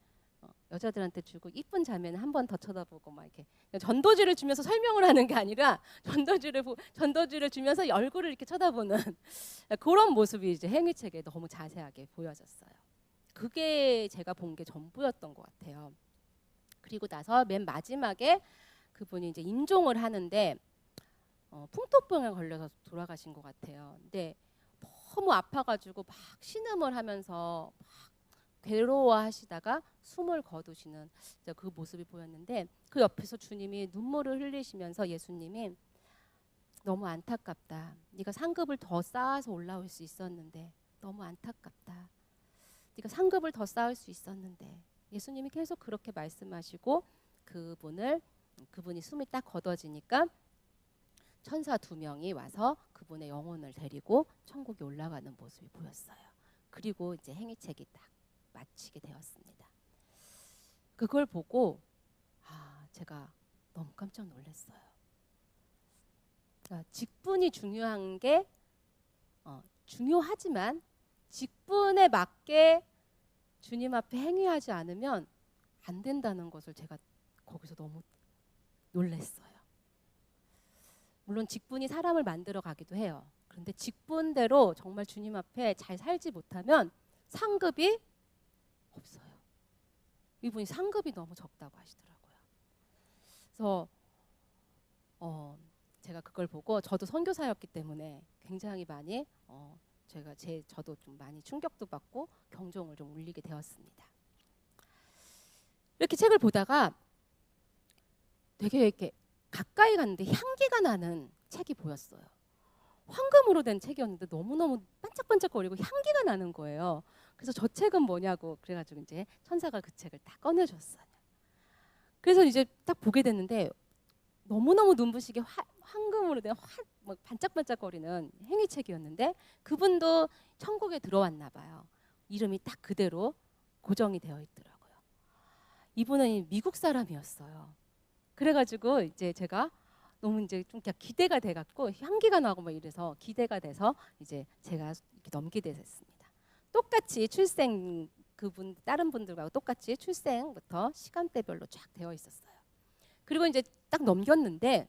S1: 여자들한테 주고 이쁜 자매는 한 번 더 쳐다보고 막 이렇게 전도지를 주면서 설명을 하는 게 아니라 전도지를 주면서 얼굴을 이렇게 쳐다보는 그런 모습이 이제 행위책에 너무 자세하게 보여졌어요. 그게 제가 본 게 전부였던 것 같아요. 그리고 나서 맨 마지막에 그분이 이제 임종을 하는데 풍토병에 걸려서 돌아가신 것 같아요. 근데 너무 아파가지고 막 신음을 하면서 막 괴로워하시다가 숨을 거두시는 그 모습이 보였는데 그 옆에서 주님이 눈물을 흘리시면서 예수님이 너무 안타깝다. 네가 상급을 더 쌓아서 올라올 수 있었는데 너무 안타깝다. 네가 상급을 더 쌓을 수 있었는데 예수님이 계속 그렇게 말씀하시고 그분이 숨이 딱 거둬지니까 천사 2명이 와서 그분의 영혼을 데리고 천국에 올라가는 모습이 보였어요. 그리고 이제 행위책이 딱 마치게 되었습니다. 그걸 보고 제가 너무 깜짝 놀랐어요. 그러니까 직분이 중요한 게 중요하지만 직분에 맞게 주님 앞에 행위하지 않으면 안 된다는 것을 제가 거기서 너무 놀랐어요. 물론 직분이 사람을 만들어 가기도 해요. 그런데 직분대로 정말 주님 앞에 잘 살지 못하면 상급이 없어요. 이분이 상급이 너무 적다고 하시더라고요. 그래서 제가 그걸 보고 저도 선교사였기 때문에 굉장히 많이 저도 좀 많이 충격도 받고 경종을 좀 울리게 되었습니다. 이렇게 책을 보다가 되게 이렇게 가까이 갔는데 향기가 나는 책이 보였어요. 황금으로 된 책이었는데 너무너무 반짝반짝거리고 향기가 나는 거예요. 그래서 저 책은 뭐냐고 그래가지고 이제 천사가 그 책을 다 꺼내줬어요. 그래서 이제 딱 보게 됐는데 너무너무 눈부시게 황금으로 된 막 반짝반짝거리는 행위책이었는데 그분도 천국에 들어왔나 봐요. 이름이 딱 그대로 고정이 되어 있더라고요. 이분은 미국 사람이었어요. 그래가지고 이제 제가 너무 이제 좀 기대가 돼갖고 향기가 나고 막 이래서 기대가 돼서 이제 제가 이렇게 넘기게 됐습니다. 똑같이 출생 그분 다른 분들과 똑같이 출생부터 시간대별로 쫙 되어 있었어요. 그리고 이제 딱 넘겼는데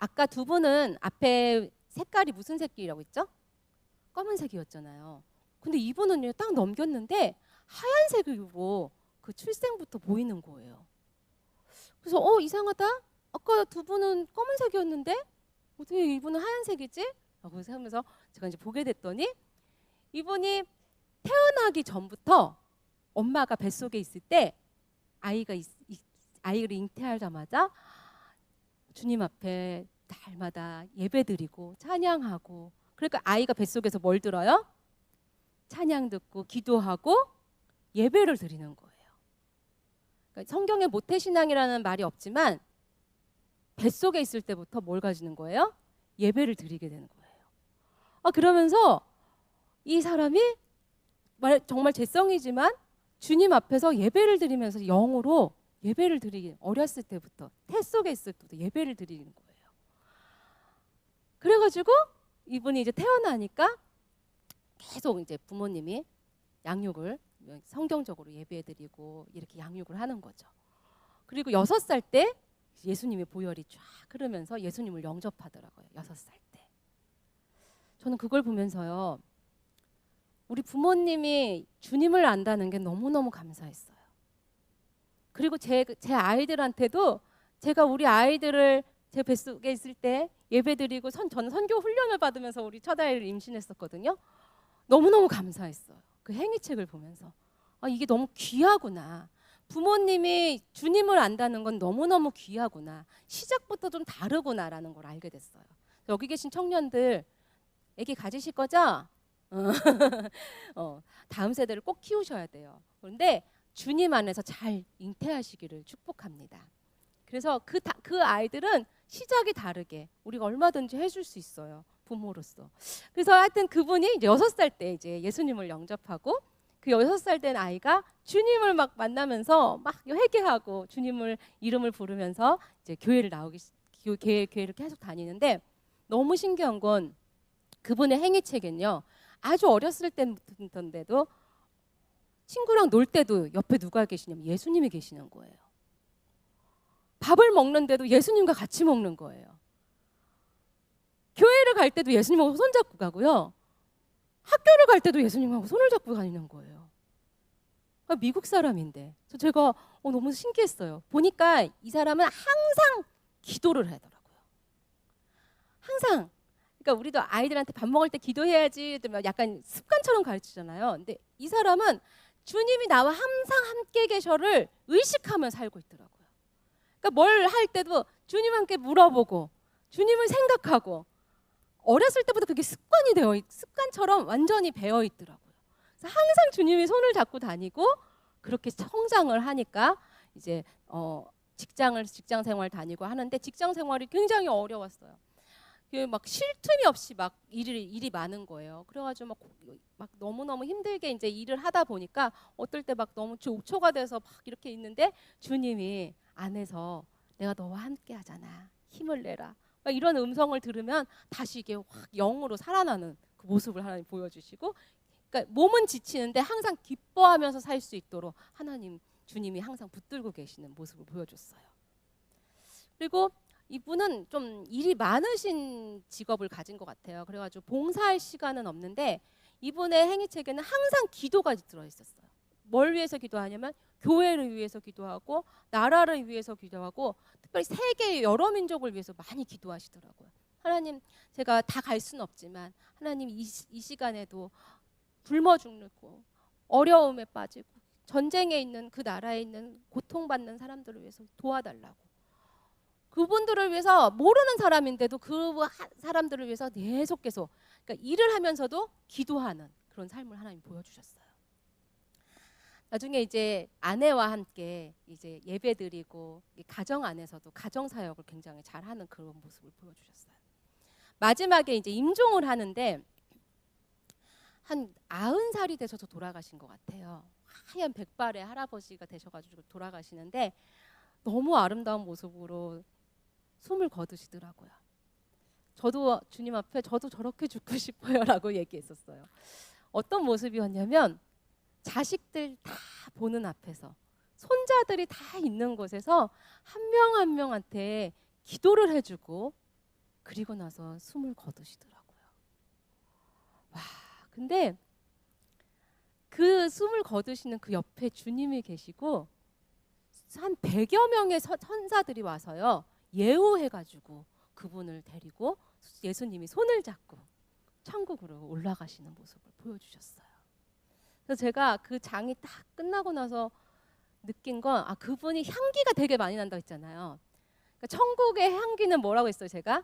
S1: 아까 두 분은 앞에 색깔이 무슨 색이라고 했죠? 검은색이었잖아요. 근데 이분은요 딱 넘겼는데 하얀색으로 그 출생부터 보이는 거예요. 그래서 이상하다. 아까 두 분은 검은색이었는데 어떻게 이분은 하얀색이지? 라고 생각하면서 제가 이제 보게 됐더니 이분이 태어나기 전부터 엄마가 뱃속에 있을 때 아이를 잉태하자마자 주님 앞에 날마다 예배드리고 찬양하고 그러니까 아이가 뱃속에서 뭘 들어요? 찬양 듣고 기도하고 예배를 드리는 거예요. 그러니까 성경에 모태신앙이라는 말이 없지만 뱃속에 있을 때부터 뭘 가지는 거예요? 예배를 드리게 되는 거예요. 그러면서 이 사람이 정말 죄성이지만 주님 앞에서 예배를 드리면서 영으로 예배를 드리기 어렸을 때부터 태 속에 있을 때부터 예배를 드리는 거예요. 그래가지고 이분이 이제 태어나니까 계속 이제 부모님이 양육을 성경적으로 예배드리고 이렇게 양육을 하는 거죠. 그리고 6살 때 예수님의 보혈이 쫙 흐르면서 예수님을 영접하더라고요. 6살 때. 저는 그걸 보면서요. 우리 부모님이 주님을 안다는 게 너무너무 감사했어요. 그리고 제 아이들한테도 제가 우리 아이들을 제 뱃속에 있을 때 예배드리고 저는 선교 훈련을 받으면서 우리 첫아이를 임신했었거든요. 너무너무 감사했어요. 그 행위책을 보면서 이게 너무 귀하구나. 부모님이 주님을 안다는 건 너무너무 귀하구나. 시작부터 좀 다르구나라는 걸 알게 됐어요. 여기 계신 청년들 애기 가지실 거죠? 다음 세대를 꼭 키우셔야 돼요. 그런데 주님 안에서 잘 잉태하시기를 축복합니다. 그래서 그 아이들은 시작이 다르게 우리가 얼마든지 해줄 수 있어요. 부모로서. 그래서 하여튼 그분이 이제 6살 때 이제 예수님을 영접하고 그 6살 된 아이가 주님을 막 만나면서 막 회개하고 주님을 이름을 부르면서 이제 교회를 교회를 계속 다니는데 너무 신기한 건 그분의 행위책은요. 아주 어렸을 때부터인데도 친구랑 놀 때도 옆에 누가 계시냐면 예수님이 계시는 거예요. 밥을 먹는데도 예수님과 같이 먹는 거예요. 교회를 갈 때도 예수님하고 손잡고 가고요. 학교를 갈 때도 예수님하고 손을 잡고 다니는 거예요. 미국 사람인데 제가 너무 신기했어요. 보니까 이 사람은 항상 기도를 하더라고요. 항상. 그러니까 우리도 아이들한테 밥 먹을 때 기도해야지 약간 습관처럼 가르치잖아요. 근데 이 사람은 주님이 나와 항상 함께 계셔를 의식하며 살고 있더라고요. 그러니까 뭘 할 때도 주님께 물어보고 주님을 생각하고 어렸을 때부터 그게 습관처럼 완전히 배어 있더라고요. 그래서 항상 주님이 손을 잡고 다니고 그렇게 성장을 하니까 이제 직장 생활 다니고 하는데 직장 생활이 굉장히 어려웠어요. 막 쉴 틈이 없이 막 일이 많은 거예요. 그래가지고 막 너무너무 힘들게 이제 일을 하다 보니까 어떨 때 막 너무 족초가 돼서 막 이렇게 있는데 주님이 안에서 내가 너와 함께 하잖아. 힘을 내라. 막 이런 음성을 들으면 다시 이게 확 영으로 살아나는 그 모습을 하나님 보여주시고 그러니까 몸은 지치는데 항상 기뻐하면서 살 수 있도록 주님이 항상 붙들고 계시는 모습을 보여줬어요. 그리고 이분은 좀 일이 많으신 직업을 가진 것 같아요. 그래가지고 봉사할 시간은 없는데 이분의 행위책에는 항상 기도가 들어있었어요. 뭘 위해서 기도하냐면 교회를 위해서 기도하고 나라를 위해서 기도하고 특별히 세계 여러 민족을 위해서 많이 기도하시더라고요. 하나님, 제가 다 갈 수는 없지만 하나님 이 시간에도 굶어 죽고 어려움에 빠지고 전쟁에 있는 그 나라에 있는 고통받는 사람들을 위해서 도와달라고. 그분들을 위해서 모르는 사람인데도 그 사람들을 위해서 계속 그러니까 일을 하면서도 기도하는 그런 삶을 하나님 보여주셨어요. 나중에 이제 아내와 함께 이제 예배드리고 가정 안에서도 가정 사역을 굉장히 잘하는 그런 모습을 보여주셨어요. 마지막에 이제 임종을 하는데 한 90살이 되셔서 돌아가신 것 같아요. 하얀 백발의 할아버지가 되셔가지고 돌아가시는데 너무 아름다운 모습으로 숨을 거두시더라고요. 저도 주님 앞에 저도 저렇게 죽고 싶어요라고 얘기했었어요. 어떤 모습이었냐면 자식들 다 보는 앞에서 손자들이 다 있는 곳에서 한 명 한 명한테 기도를 해주고 그리고 나서 숨을 거두시더라고요. 와, 근데 그 숨을 거두시는 그 옆에 주님이 계시고 한 100여 명의 천사들이 와서요 예우해가지고 그분을 데리고 예수님이 손을 잡고 천국으로 올라가시는 모습을 보여주셨어요. 그래서 제가 그 장이 딱 끝나고 나서 느낀 건 그분이 향기가 되게 많이 난다고 했잖아요. 그러니까 천국의 향기는 뭐라고 했어요? 제가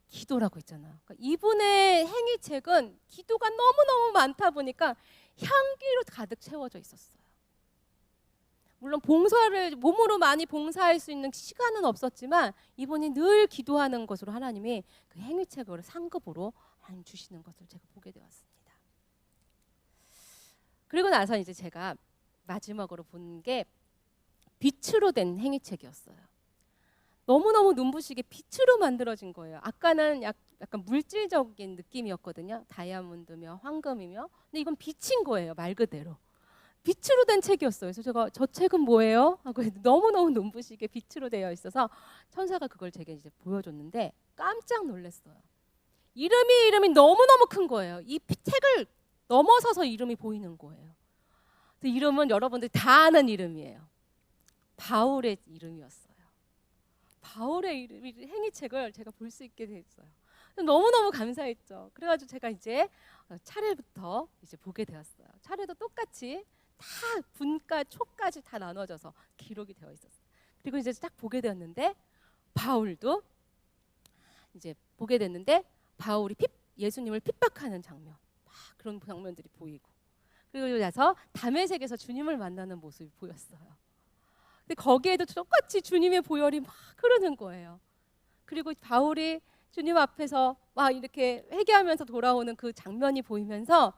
S1: 기도라고 했잖아요. 그러니까 이분의 행위책은 기도가 너무너무 많다 보니까 향기로 가득 채워져 있었어요. 물론 봉사를 몸으로 많이 봉사할 수 있는 시간은 없었지만 이분이 늘 기도하는 것으로 하나님이 그 행위책으로 상급으로 하나님 주시는 것을 제가 보게 되었습니다. 그리고 나서 이제 제가 마지막으로 본 게 빛으로 된 행위책이었어요. 너무너무 눈부시게 빛으로 만들어진 거예요. 아까는 약간 물질적인 느낌이었거든요. 다이아몬드며 황금이며. 근데 이건 빛인 거예요. 말 그대로. 빛으로 된 책이었어요. 그래서 제가 저 책은 뭐예요? 하고 너무너무 눈부시게 빛으로 되어 있어서 천사가 그걸 제게 이제 보여줬는데 깜짝 놀랐어요. 이름이 너무너무 큰 거예요. 이 책을 넘어서서 이름이 보이는 거예요. 그 이름은 여러분들이 다 아는 이름이에요. 바울의 이름이었어요. 바울의 이름이 행위책을 제가 볼 수 있게 됐어요. 너무너무 감사했죠. 그래가지고 제가 이제 차례부터 이제 보게 되었어요. 차례도 똑같이 다 분과 초까지 다 나눠져서 기록이 되어 있었어요. 그리고 이제 딱 보게 되었는데 바울도 이제 보게 됐는데 바울이 예수님을 핍박하는 장면, 막 그런 장면들이 보이고 그리고 나서 다메섹에서 주님을 만나는 모습이 보였어요. 근데 거기에도 똑같이 주님의 보혈이 막 흐르는 거예요. 그리고 바울이 주님 앞에서 막 이렇게 회개하면서 돌아오는 그 장면이 보이면서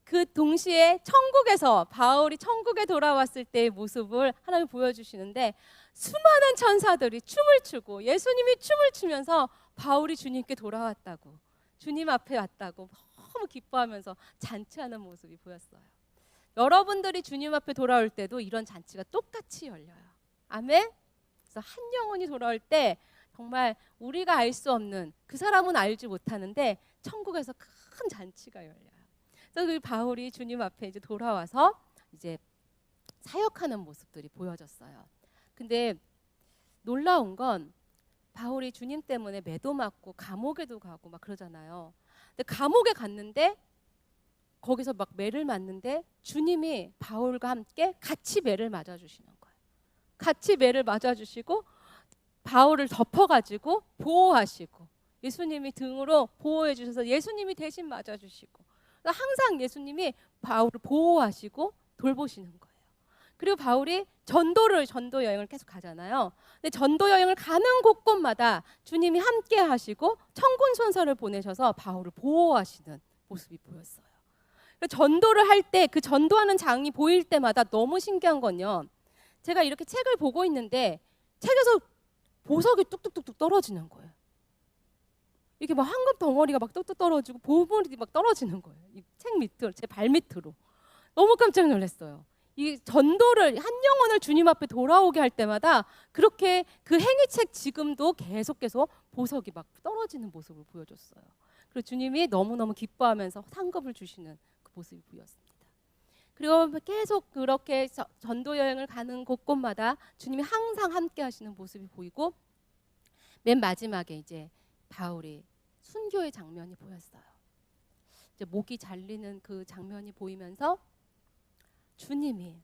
S1: 그 동시에 천국에서 바울이 천국에 돌아왔을 때의 모습을 하나님 보여주시는데 수많은 천사들이 춤을 추고 예수님이 춤을 추면서 바울이 주님께 돌아왔다고 주님 앞에 왔다고 너무 기뻐하면서 잔치하는 모습이 보였어요. 여러분들이 주님 앞에 돌아올 때도 이런 잔치가 똑같이 열려요. 아멘. 그래서 한 영혼이 돌아올 때 정말 우리가 알 수 없는 그 사람은 알지 못하는데 천국에서 큰 잔치가 열려요. 그래서 그 바울이 주님 앞에 이제 돌아와서 이제 사역하는 모습들이 보여졌어요. 근데 놀라운 건 바울이 주님 때문에 매도 맞고 감옥에도 가고 막 그러잖아요. 근데 감옥에 갔는데 거기서 막 매를 맞는데 주님이 바울과 함께 같이 매를 맞아주시는 거예요. 같이 매를 맞아주시고 바울을 덮어가지고 보호하시고 예수님이 등으로 보호해 주셔서 예수님이 대신 맞아주시고 항상 예수님이 바울을 보호하시고 돌보시는 거예요. 그리고 바울이 전도 여행을 계속 가잖아요. 근데 전도 여행을 가는 곳곳마다 주님이 함께 하시고 청군손사를 보내셔서 바울을 보호하시는 모습이 보였어요. 전도를 할 때 그 전도하는 장이 보일 때마다 너무 신기한 건요. 제가 이렇게 책을 보고 있는데 책에서 보석이 뚝뚝뚝뚝 떨어지는 거예요. 이렇게 막 황금 덩어리가 막 뚝뚝 떨어지고 보물이 막 떨어지는 거예요. 이 책 밑으로, 제 발 밑으로. 너무 깜짝 놀랐어요. 이 전도를 한 영혼을 주님 앞에 돌아오게 할 때마다 그렇게 그 행위책 지금도 계속 보석이 막 떨어지는 모습을 보여줬어요. 그리고 주님이 너무너무 기뻐하면서 상급을 주시는 그 모습이 보였습니다. 그리고 계속 그렇게 전도 여행을 가는 곳곳마다 주님이 항상 함께 하시는 모습이 보이고, 맨 마지막에 이제 바울이 순교의 장면이 보였어요. 이제 목이 잘리는 그 장면이 보이면서 주님이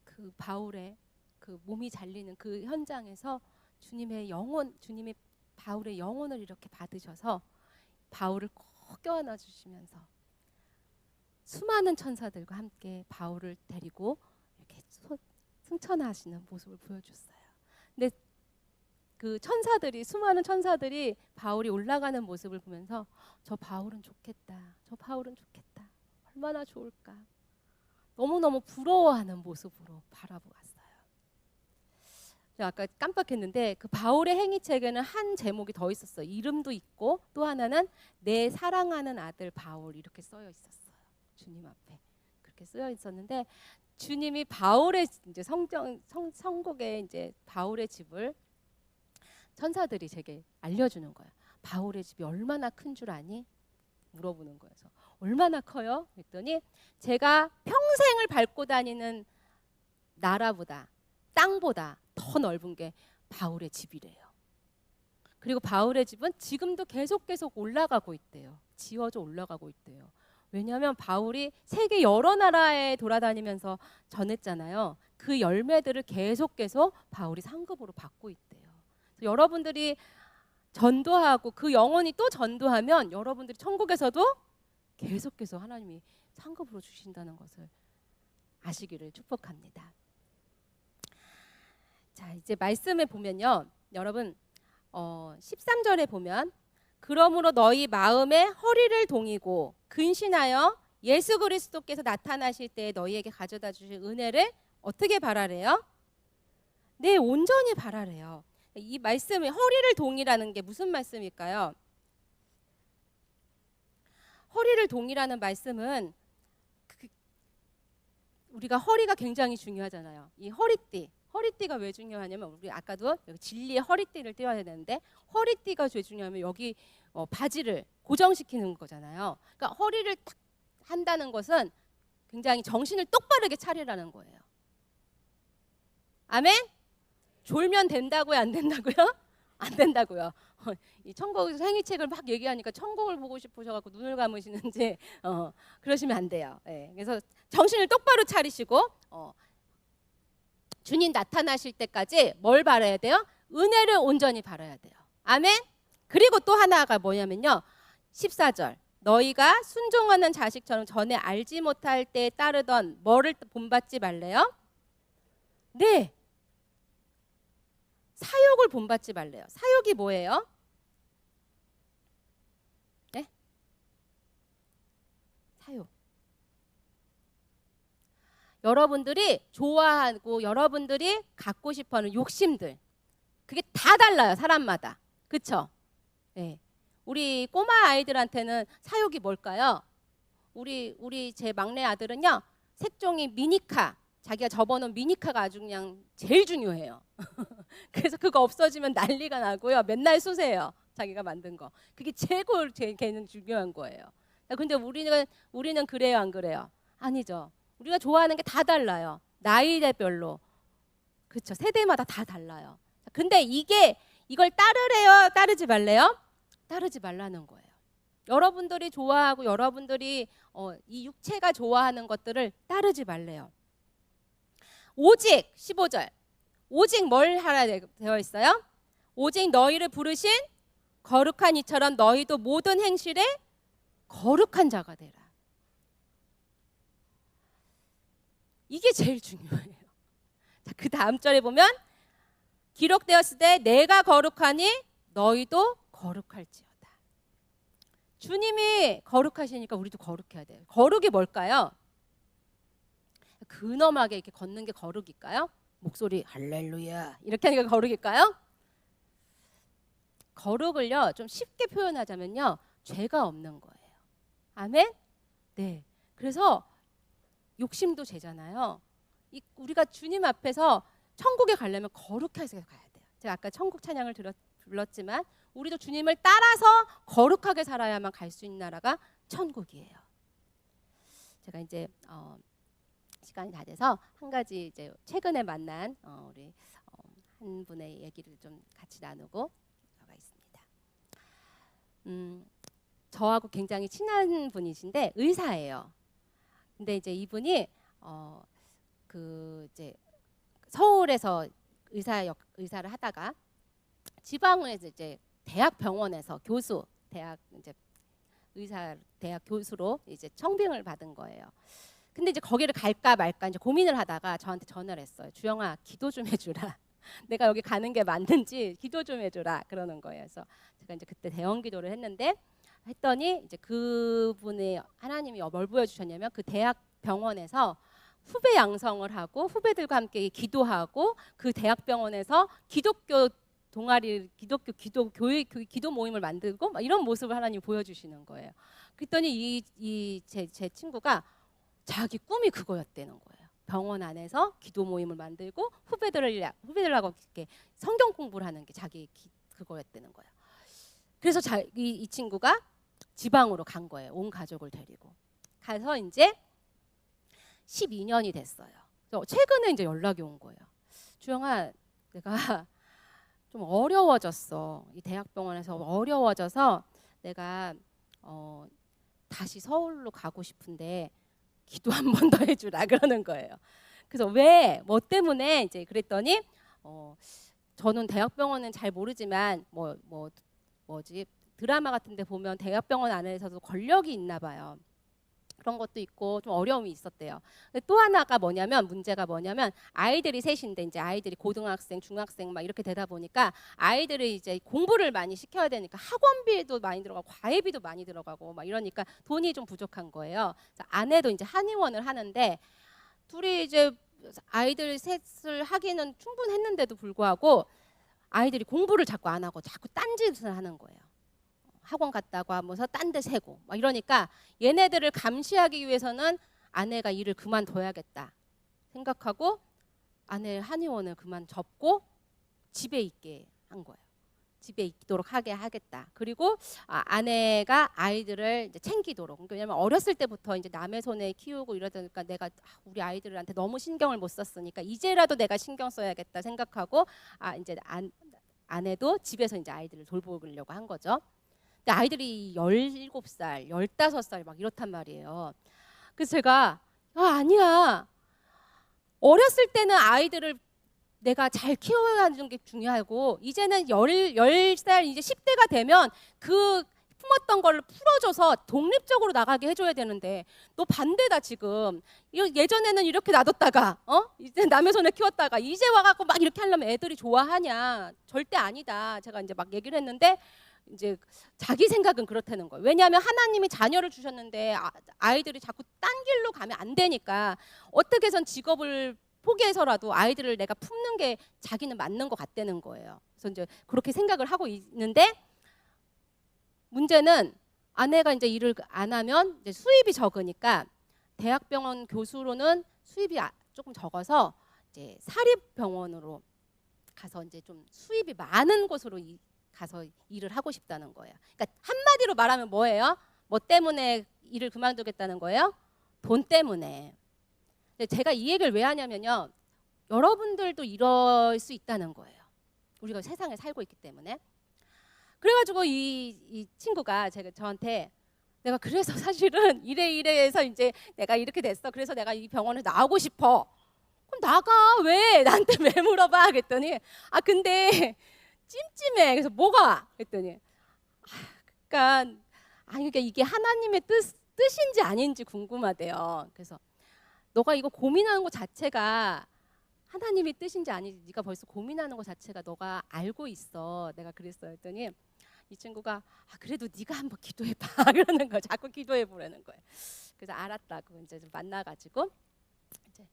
S1: 그 바울의 그 몸이 잘리는 그 현장에서 주님이 바울의 영혼을 이렇게 받으셔서 바울을 꼭 껴안아 주시면서 수많은 천사들과 함께 바울을 데리고 이렇게 승천하시는 모습을 보여줬어요. 근데 그 수많은 천사들이 바울이 올라가는 모습을 보면서 저 바울은 좋겠다, 저 바울은 좋겠다, 얼마나 좋을까, 너무너무 부러워하는 모습으로 바라보았어요. 아까 깜빡했는데 그 바울의 행위책에는 한 제목이 더 있었어요. 이름도 있고 또 하나는 내 사랑하는 아들 바울 이렇게 써여 있었어요. 주님 앞에 그렇게 쓰여 있었는데, 주님이 바울의 이제 성곡에 이제 바울의 집을 천사들이 제게 알려주는 거예요. 바울의 집이 얼마나 큰 줄 아니? 물어보는 거예요. 그래서 얼마나 커요? 그랬더니 제가 평생을 밟고 다니는 나라보다, 땅보다 더 넓은 게 바울의 집이래요. 그리고 바울의 집은 지금도 계속 올라가고 있대요. 지어져 올라가고 있대요. 왜냐하면 바울이 세계 여러 나라에 돌아다니면서 전했잖아요. 그 열매들을 계속 바울이 상급으로 받고 있대요. 여러분들이 전도하고 그 영혼이 또 전도하면 여러분들이 천국에서도 계속 하나님이 상급으로 주신다는 것을 아시기를 축복합니다. 자, 이제 말씀에 보면요, 여러분 13절에 보면 그러므로 너희 마음에 허리를 동이고 근신하여 예수 그리스도께서 나타나실 때 너희에게 가져다 주실 은혜를 어떻게 바라래요? 네, 온전히 바라래요. 이 말씀이 허리를 동이라는 게 무슨 말씀일까요? 허리를 동이라는 말씀은 우리가 허리가 굉장히 중요하잖아요. 이 허리띠가 왜 중요하냐면, 우리 아까도 여기 진리의 허리띠를 띄워야 되는데 허리띠가 왜 중요하면 여기 바지를 고정시키는 거잖아요. 그러니까 허리를 딱 한다는 것은 굉장히 정신을 똑바르게 차리라는 거예요. 아멘? 졸면 된다고요? 안 된다고요? 안 된다고요. 이 천국에서 행위책을 막 얘기하니까 천국을 보고 싶으셔갖고 눈을 감으시는지 그러시면 안 돼요. 네, 그래서 정신을 똑바로 차리시고 주님 나타나실 때까지 뭘 바라야 돼요? 은혜를 온전히 바라야 돼요. 아멘? 그리고 또 하나가 뭐냐면요, 14절 너희가 순종하는 자식처럼 전에 알지 못할 때 따르던 뭐를 본받지 말래요? 네, 사욕을 본받지 말래요. 사욕이 뭐예요? 네? 사욕. 여러분들이 좋아하고 여러분들이 갖고 싶어하는 욕심들, 그게 다 달라요, 사람마다. 그렇죠? 네. 우리 꼬마 아이들한테는 사욕이 뭘까요? 우리 제 막내 아들은요, 색종이 미니카, 자기가 접어놓은 미니카가 아주 그냥 제일 중요해요. 그래서 그거 없어지면 난리가 나고요. 맨날 쑤세요. 자기가 만든 거. 그게 걔는 중요한 거예요. 근데 우리는 그래요, 안 그래요? 아니죠. 우리가 좋아하는 게 다 달라요. 나이대별로. 그렇죠. 세대마다 다 달라요. 근데 이걸 따르래요? 따르지 말래요? 따르지 말라는 거예요. 여러분들이 좋아하고 여러분들이 이 육체가 좋아하는 것들을 따르지 말래요. 오직 15절. 오직 뭘 하라 되어 있어요? 오직 너희를 부르신 거룩한 이처럼 너희도 모든 행실에 거룩한 자가 되라. 이게 제일 중요해요. 자, 그 다음 절에 보면 기록되었을 때 내가 거룩하니 너희도 거룩할지어다. 주님이 거룩하시니까 우리도 거룩해야 돼요. 거룩이 뭘까요? 근엄하게 이렇게 걷는 게 거룩일까요? 목소리 할렐루야 이렇게 하는 게 거룩일까요? 거룩을요, 좀 쉽게 표현하자면요, 죄가 없는 거예요. 아멘? 네. 그래서 욕심도 죄잖아요. 우리가 주님 앞에서 천국에 가려면 거룩해서 가야 돼요. 제가 아까 천국 찬양을 불렀지만 우리도 주님을 따라서 거룩하게 살아야만 갈 수 있는 나라가 천국이에요. 제가 이제 시간이 다 돼서 한 가지 이제 최근에 만난 우리 한 분의 얘기를 좀 같이 나누고 들어가 있습니다. 저하고 굉장히 친한 분이신데 의사예요. 근데 이제 이분이 이제 서울에서 의사를 하다가 지방에서 이제 대학 병원에서 교수, 대학 교수로 이제 청빙을 받은 거예요. 근데 이제 거기를 갈까 말까 이제 고민을 하다가 저한테 전화를 했어요. 주영아, 기도 좀 해주라. 내가 여기 가는 게 맞는지 기도 좀 해주라 그러는 거예요. 그래서 제가 이제 그때 대형 기도를 했더니 이제 그분의 하나님이 뭘 보여주셨냐면 그 대학 병원에서 후배 양성을 하고 후배들과 함께 기도하고 그 대학 병원에서 기독교 동아리, 기도 모임을 만들고 막 이런 모습을 하나님 보여주시는 거예요. 그랬더니 제 친구가 자기 꿈이 그거였다는 거예요. 병원 안에서 기도 모임을 만들고 후배들하고 이렇게 성경 공부를 하는 게 자기 그거였다는 거예요. 그래서 이 친구가 지방으로 간 거예요. 온 가족을 데리고 가서 이제 12년이 됐어요. 최근에 이제 연락이 온 거예요. 주영아, 내가 좀 어려워졌어. 이 대학병원에서 어려워져서 내가 다시 서울로 가고 싶은데 기도 한 번 더 해주라 그러는 거예요. 그래서 뭐 때문에 이제 그랬더니 저는 대학병원은 잘 모르지만 뭐지 드라마 같은데 보면 대학병원 안에서도 권력이 있나 봐요. 그런 것도 있고 좀 어려움이 있었대요. 근데 또 하나가 문제가 뭐냐면 아이들이 셋인데 이제 아이들이 고등학생, 중학생 막 이렇게 되다 보니까 아이들을 이제 공부를 많이 시켜야 되니까 학원비도 많이 들어가고 과외비도 많이 들어가고 막 이러니까 돈이 좀 부족한 거예요. 아내도 이제 한의원을 하는데 둘이 이제 아이들 셋을 하기는 충분했는데도 불구하고 아이들이 공부를 자꾸 안 하고 자꾸 딴짓을 하는 거예요. 학원 갔다고 하면서 딴 데 새고 막 이러니까 얘네들을 감시하기 위해서는 아내가 일을 그만둬야겠다 생각하고 아내 한의원을 그만 접고 집에 있게 한 거예요. 집에 있도록 하게 하겠다. 그리고 아내가 아이들을 이제 챙기도록. 왜냐면 어렸을 때부터 이제 남의 손에 키우고 이러다니까 내가 우리 아이들한테 너무 신경을 못 썼으니까 이제라도 내가 신경 써야겠다 생각하고 이제 아내도 집에서 이제 아이들을 돌보려고 한 거죠. 근데 아이들이 17살, 15살 막 이렇단 말이에요. 그래서 제가 아니야. 어렸을 때는 아이들을 내가 잘 키워야 하는 게 중요하고 이제는 10살 이제 10대가 되면 그 품었던 걸 풀어줘서 독립적으로 나가게 해줘야 되는데 너 반대다 지금. 예전에는 이렇게 놔뒀다가 이제 남의 손에 키웠다가 이제 와갖고 막 이렇게 하려면 애들이 좋아하냐. 절대 아니다. 제가 이제 막 얘기를 했는데 이제 자기 생각은 그렇다는 거예요. 왜냐하면 하나님이 자녀를 주셨는데 아이들이 자꾸 딴 길로 가면 안 되니까 어떻게 해선 직업을 포기해서라도 아이들을 내가 품는 게 자기는 맞는 것 같다는 거예요. 그래서 이제 그렇게 생각을 하고 있는데 문제는 아내가 이제 일을 안 하면 이제 수입이 적으니까 대학병원 교수로는 수입이 조금 적어서 이제 사립병원으로 가서 이제 좀 수입이 많은 곳으로 가서 일을 하고 싶다는 거예요. 그러니까 한마디로 말하면 뭐예요? 뭐 때문에 일을 그만두겠다는 거예요? 돈 때문에. 제가 이 얘기를 왜 하냐면요. 여러분들도 이럴 수 있다는 거예요. 우리가 세상에 살고 있기 때문에. 그래가지고 이 친구가 저한테 내가 그래서 사실은 이래 해서 이제 내가 이렇게 됐어. 그래서 내가 이 병원에 나오고 싶어. 그럼 나가. 왜? 나한테 왜 물어봐? 그랬더니 근데 찜찜해. 그래서 뭐가? 그랬더니 그러니까 이게 하나님의 뜻인지 아닌지 궁금하대요. 그래서 너가 이거 고민하는 것 자체가 하나님의 뜻인지 아닌지 네가 벌써 고민하는 것 자체가 너가 알고 있어. 내가 그랬어요. 했더니 이 친구가 그래도 네가 한번 기도해봐 그러는 거야. 자꾸 기도해 보라는 거예요. 그래서 알았다고 이제 좀 만나가지고 이제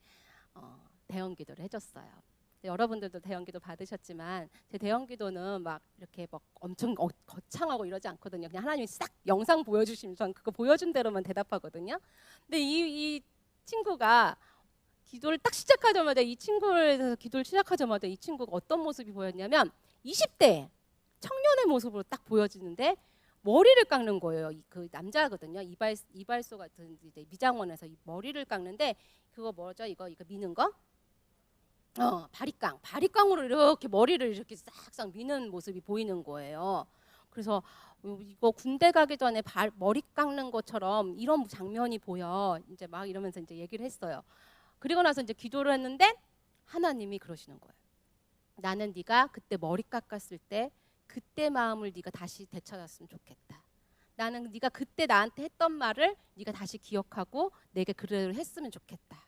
S1: 대형 기도를 해줬어요. 여러분들도 대형 기도 받으셨지만 제 대형 기도는 막 이렇게 막 엄청 거창하고 이러지 않거든요. 그냥 하나님이 싹 영상 보여주시면 전 그거 보여준 대로만 대답하거든요. 근데 이 친구가 기도를 딱 시작하자마자 이 친구가 어떤 모습이 보였냐면 20대 청년의 모습으로 딱 보여지는데 머리를 깎는 거예요. 그 남자거든요. 이발소 같은 이제 미장원에서 이 머리를 깎는데 그거 뭐죠? 이거 미는 거? 바리깡으로 이렇게 머리를 이렇게 싹싹 미는 모습이 보이는 거예요. 그래서 이거 군대 가기 전에 머리 깎는 것처럼 이런 장면이 보여. 이제 막 이러면서 이제 얘기를 했어요. 그리고 나서 이제 기도를 했는데 하나님이 그러시는 거예요. 나는 네가 그때 머리 깎았을 때 그때 마음을 네가 다시 되찾았으면 좋겠다. 나는 네가 그때 나한테 했던 말을 네가 다시 기억하고 내게 그대로 했으면 좋겠다.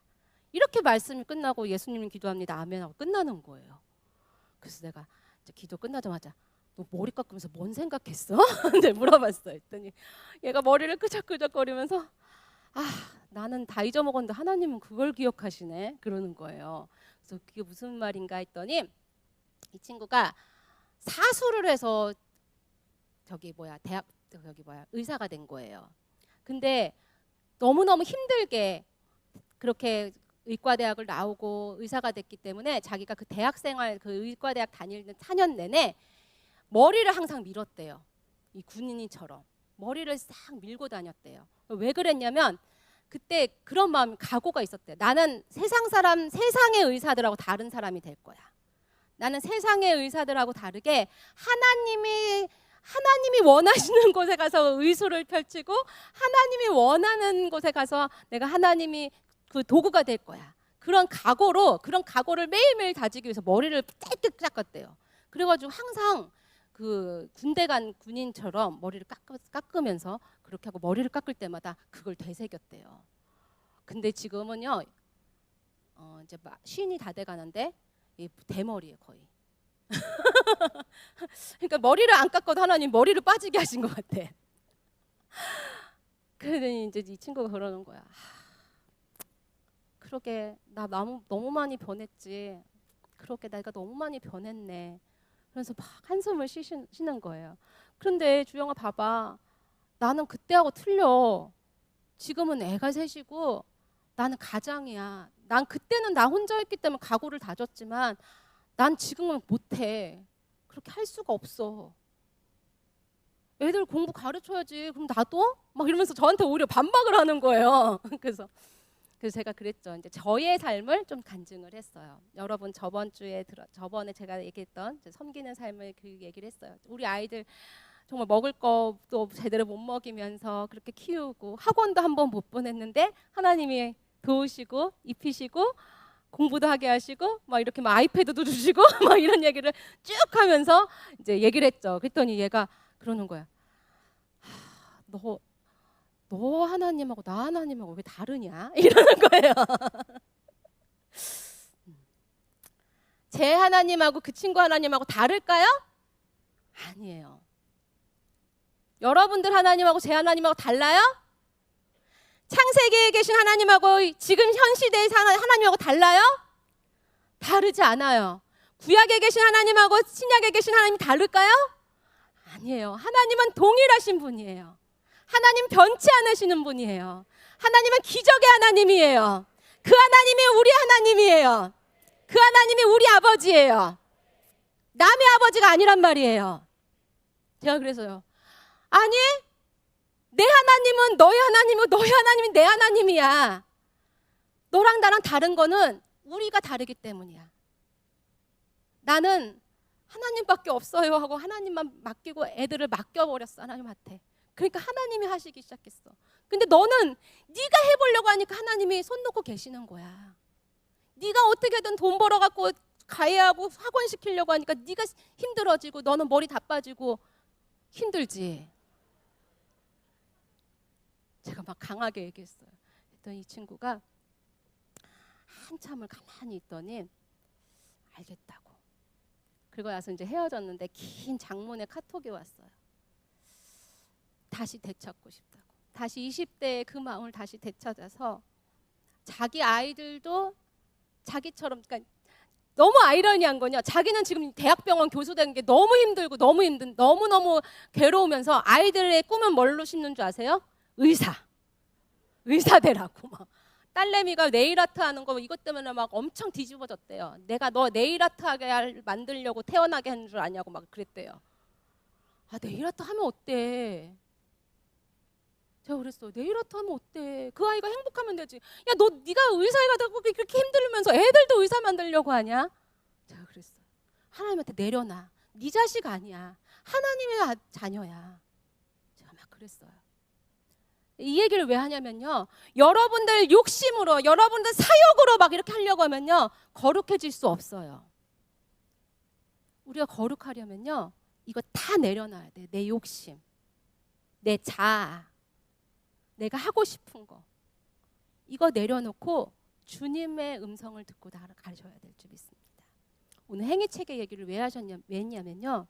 S1: 이렇게 말씀이 끝나고 예수님은 기도합니다. 아멘 하고 끝나는 거예요. 그래서 내가 이제 기도 끝나자마자 너 머리 깎으면서 뭔 생각했어? 이제 물어봤어요. 했더니 얘가 머리를 끄적끄적거리면서 나는 다 잊어먹었는데 하나님은 그걸 기억하시네 그러는 거예요. 그래서 그게 무슨 말인가 했더니 이 친구가 사수를 해서 의사가 된 거예요. 근데 너무너무 힘들게 그렇게 의과대학을 나오고 의사가 됐기 때문에 자기가 그 대학생활 그 의과대학 다니는 4년 내내 머리를 항상 밀었대요. 이 군인이처럼 머리를 싹 밀고 다녔대요. 왜 그랬냐면 그때 그런 마음 각오가 있었대요. 나는 세상의 의사들하고 다른 사람이 될 거야. 나는 세상의 의사들하고 다르게 하나님이 원하시는 곳에 가서 의술을 펼치고 하나님이 원하는 곳에 가서 내가 하나님이 그 도구가 될 거야. 그런 각오를 매일매일 다지기 위해서 머리를 짧게 깎았대요. 그래가지고 항상 그 군대 간 군인처럼 머리를 깎으면서 그렇게 하고 머리를 깎을 때마다 그걸 되새겼대요. 근데 지금은요, 이제 쉰이 다 돼가는데 이 대머리에 거의. 그러니까 머리를 안 깎아도 하나님 머리를 빠지게 하신 것 같아. 그러더니 이제 이 친구가 그러는 거야. 그러게 나 너무 많이 변했지. 그러게 내가 너무 많이 변했네. 그래서 막 한숨을 쉬는 거예요. 그런데 주영아 봐봐. 나는 그때하고 틀려. 지금은 애가 셋이고 나는 가장이야. 난 그때는 나 혼자 했기 때문에 각오를 다졌지만 난 지금은 못해. 그렇게 할 수가 없어. 애들 공부 가르쳐야지. 그럼 나도? 막 이러면서 저한테 오히려 반박을 하는 거예요. 그래서 제가 그랬죠. 이제 저의 삶을 좀 간증을 했어요. 여러분 저번에 제가 얘기했던 섬기는 삶을 그 얘기를 했어요. 우리 아이들 정말 먹을 것도 제대로 못 먹이면서 그렇게 키우고 학원도 한 번 못 보냈는데 하나님이 도우시고 입히시고 공부도 하게 하시고 막 이렇게 막 아이패드도 주시고 막 이런 얘기를 쭉 하면서 이제 얘기를 했죠. 그랬더니 얘가 그러는 거야. 너 하나님하고 나 하나님하고 왜 다르냐? 이러는 거예요. 제 하나님하고 그 친구 하나님하고 다를까요? 아니에요. 여러분들 하나님하고 제 하나님하고 달라요? 창세기에 계신 하나님하고 지금 현 시대의 하나님하고 달라요? 다르지 않아요. 구약에 계신 하나님하고 신약에 계신 하나님이 다를까요? 아니에요. 하나님은 동일하신 분이에요. 하나님 변치 않으시는 분이에요. 하나님은 기적의 하나님이에요. 그 하나님이 우리 하나님이에요. 그 하나님이 우리 아버지예요. 남의 아버지가 아니란 말이에요. 제가 그래서요. 아니, 내 하나님은 너의 하나님이고 너의 하나님이 내 하나님이야. 너랑 나랑 다른 거는 우리가 다르기 때문이야. 나는 하나님밖에 없어요 하고 하나님만 맡기고 애들을 맡겨버렸어 하나님한테. 그러니까 하나님이 하시기 시작했어. 근데 너는 네가 해보려고 하니까 하나님이 손 놓고 계시는 거야. 네가 어떻게든 돈 벌어갖고 가해하고 학원 시키려고 하니까 네가 힘들어지고 너는 머리 다 빠지고 힘들지. 제가 막 강하게 얘기했어요. 그랬더니 이 친구가 한참을 가만히 있더니 알겠다고. 그리고 나서 이제 헤어졌는데 긴 장문의 카톡이 왔어요. 다시 되찾고 싶다고. 다시 20대의 그 마음을 다시 되찾아서 자기 아이들도 자기처럼, 그러니까 너무 아이러니한 건요. 자기는 지금 대학병원 교수 되는 게 너무 힘들고 너무너무 괴로우면서 아이들의 꿈은 뭘로 심는 줄 아세요? 의사 되라고 막. 딸내미가 네일 아트 하는 거 이것 때문에 막 엄청 뒤집어졌대요. 내가 너 네일 아트 하게 만들려고 태어나게 한 줄 아냐고 막 그랬대요. 아, 네일아트 하면 어때? 제가 그랬어요. 네일아트 하면 어때? 그 아이가 행복하면 되지. 야, 네가 의사에 가다 보고 그렇게 힘들면서 애들도 의사 만들려고 하냐? 제가 그랬어요. 하나님한테 내려놔. 네 자식 아니야. 하나님의 자녀야. 제가 막 그랬어요. 이 얘기를 왜 하냐면요, 여러분들 욕심으로, 여러분들 사욕으로 막 이렇게 하려고 하면요, 거룩해질 수 없어요. 우리가 거룩하려면요, 이거 다 내려놔야 돼. 내 욕심, 내 자아, 내가 하고 싶은 거, 이거 내려놓고 주님의 음성을 듣고 가셔야 될 줄 믿습니다. 오늘 행위체계 얘기를 왜 했냐면요,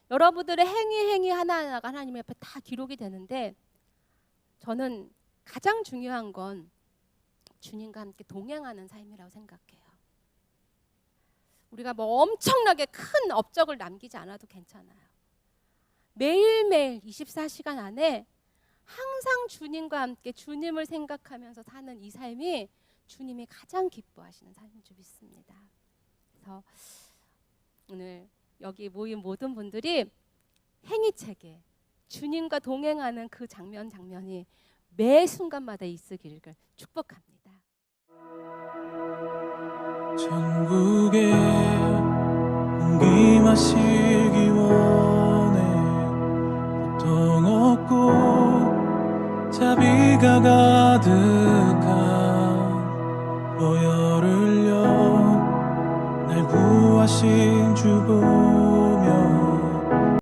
S1: 여러분들의 행위 하나하나가 하나님 앞에 다 기록이 되는데, 저는 가장 중요한 건 주님과 함께 동행하는 삶이라고 생각해요. 우리가 뭐 엄청나게 큰 업적을 남기지 않아도 괜찮아요. 매일매일 24시간 안에 항상 주님과 함께 주님을 생각하면서 사는 이 삶이 주님이 가장 기뻐하시는 삶인 줄 믿습니다. 그래서 오늘 여기 모인 모든 분들이 행위체계, 주님과 동행하는 그 장면이 매 순간마다 있으기를 축복합니다.
S2: 천국의 공기 마시기 원해. 고통 없고 자비가 가득한 보혈을 흘려 날 구하신 주 보내.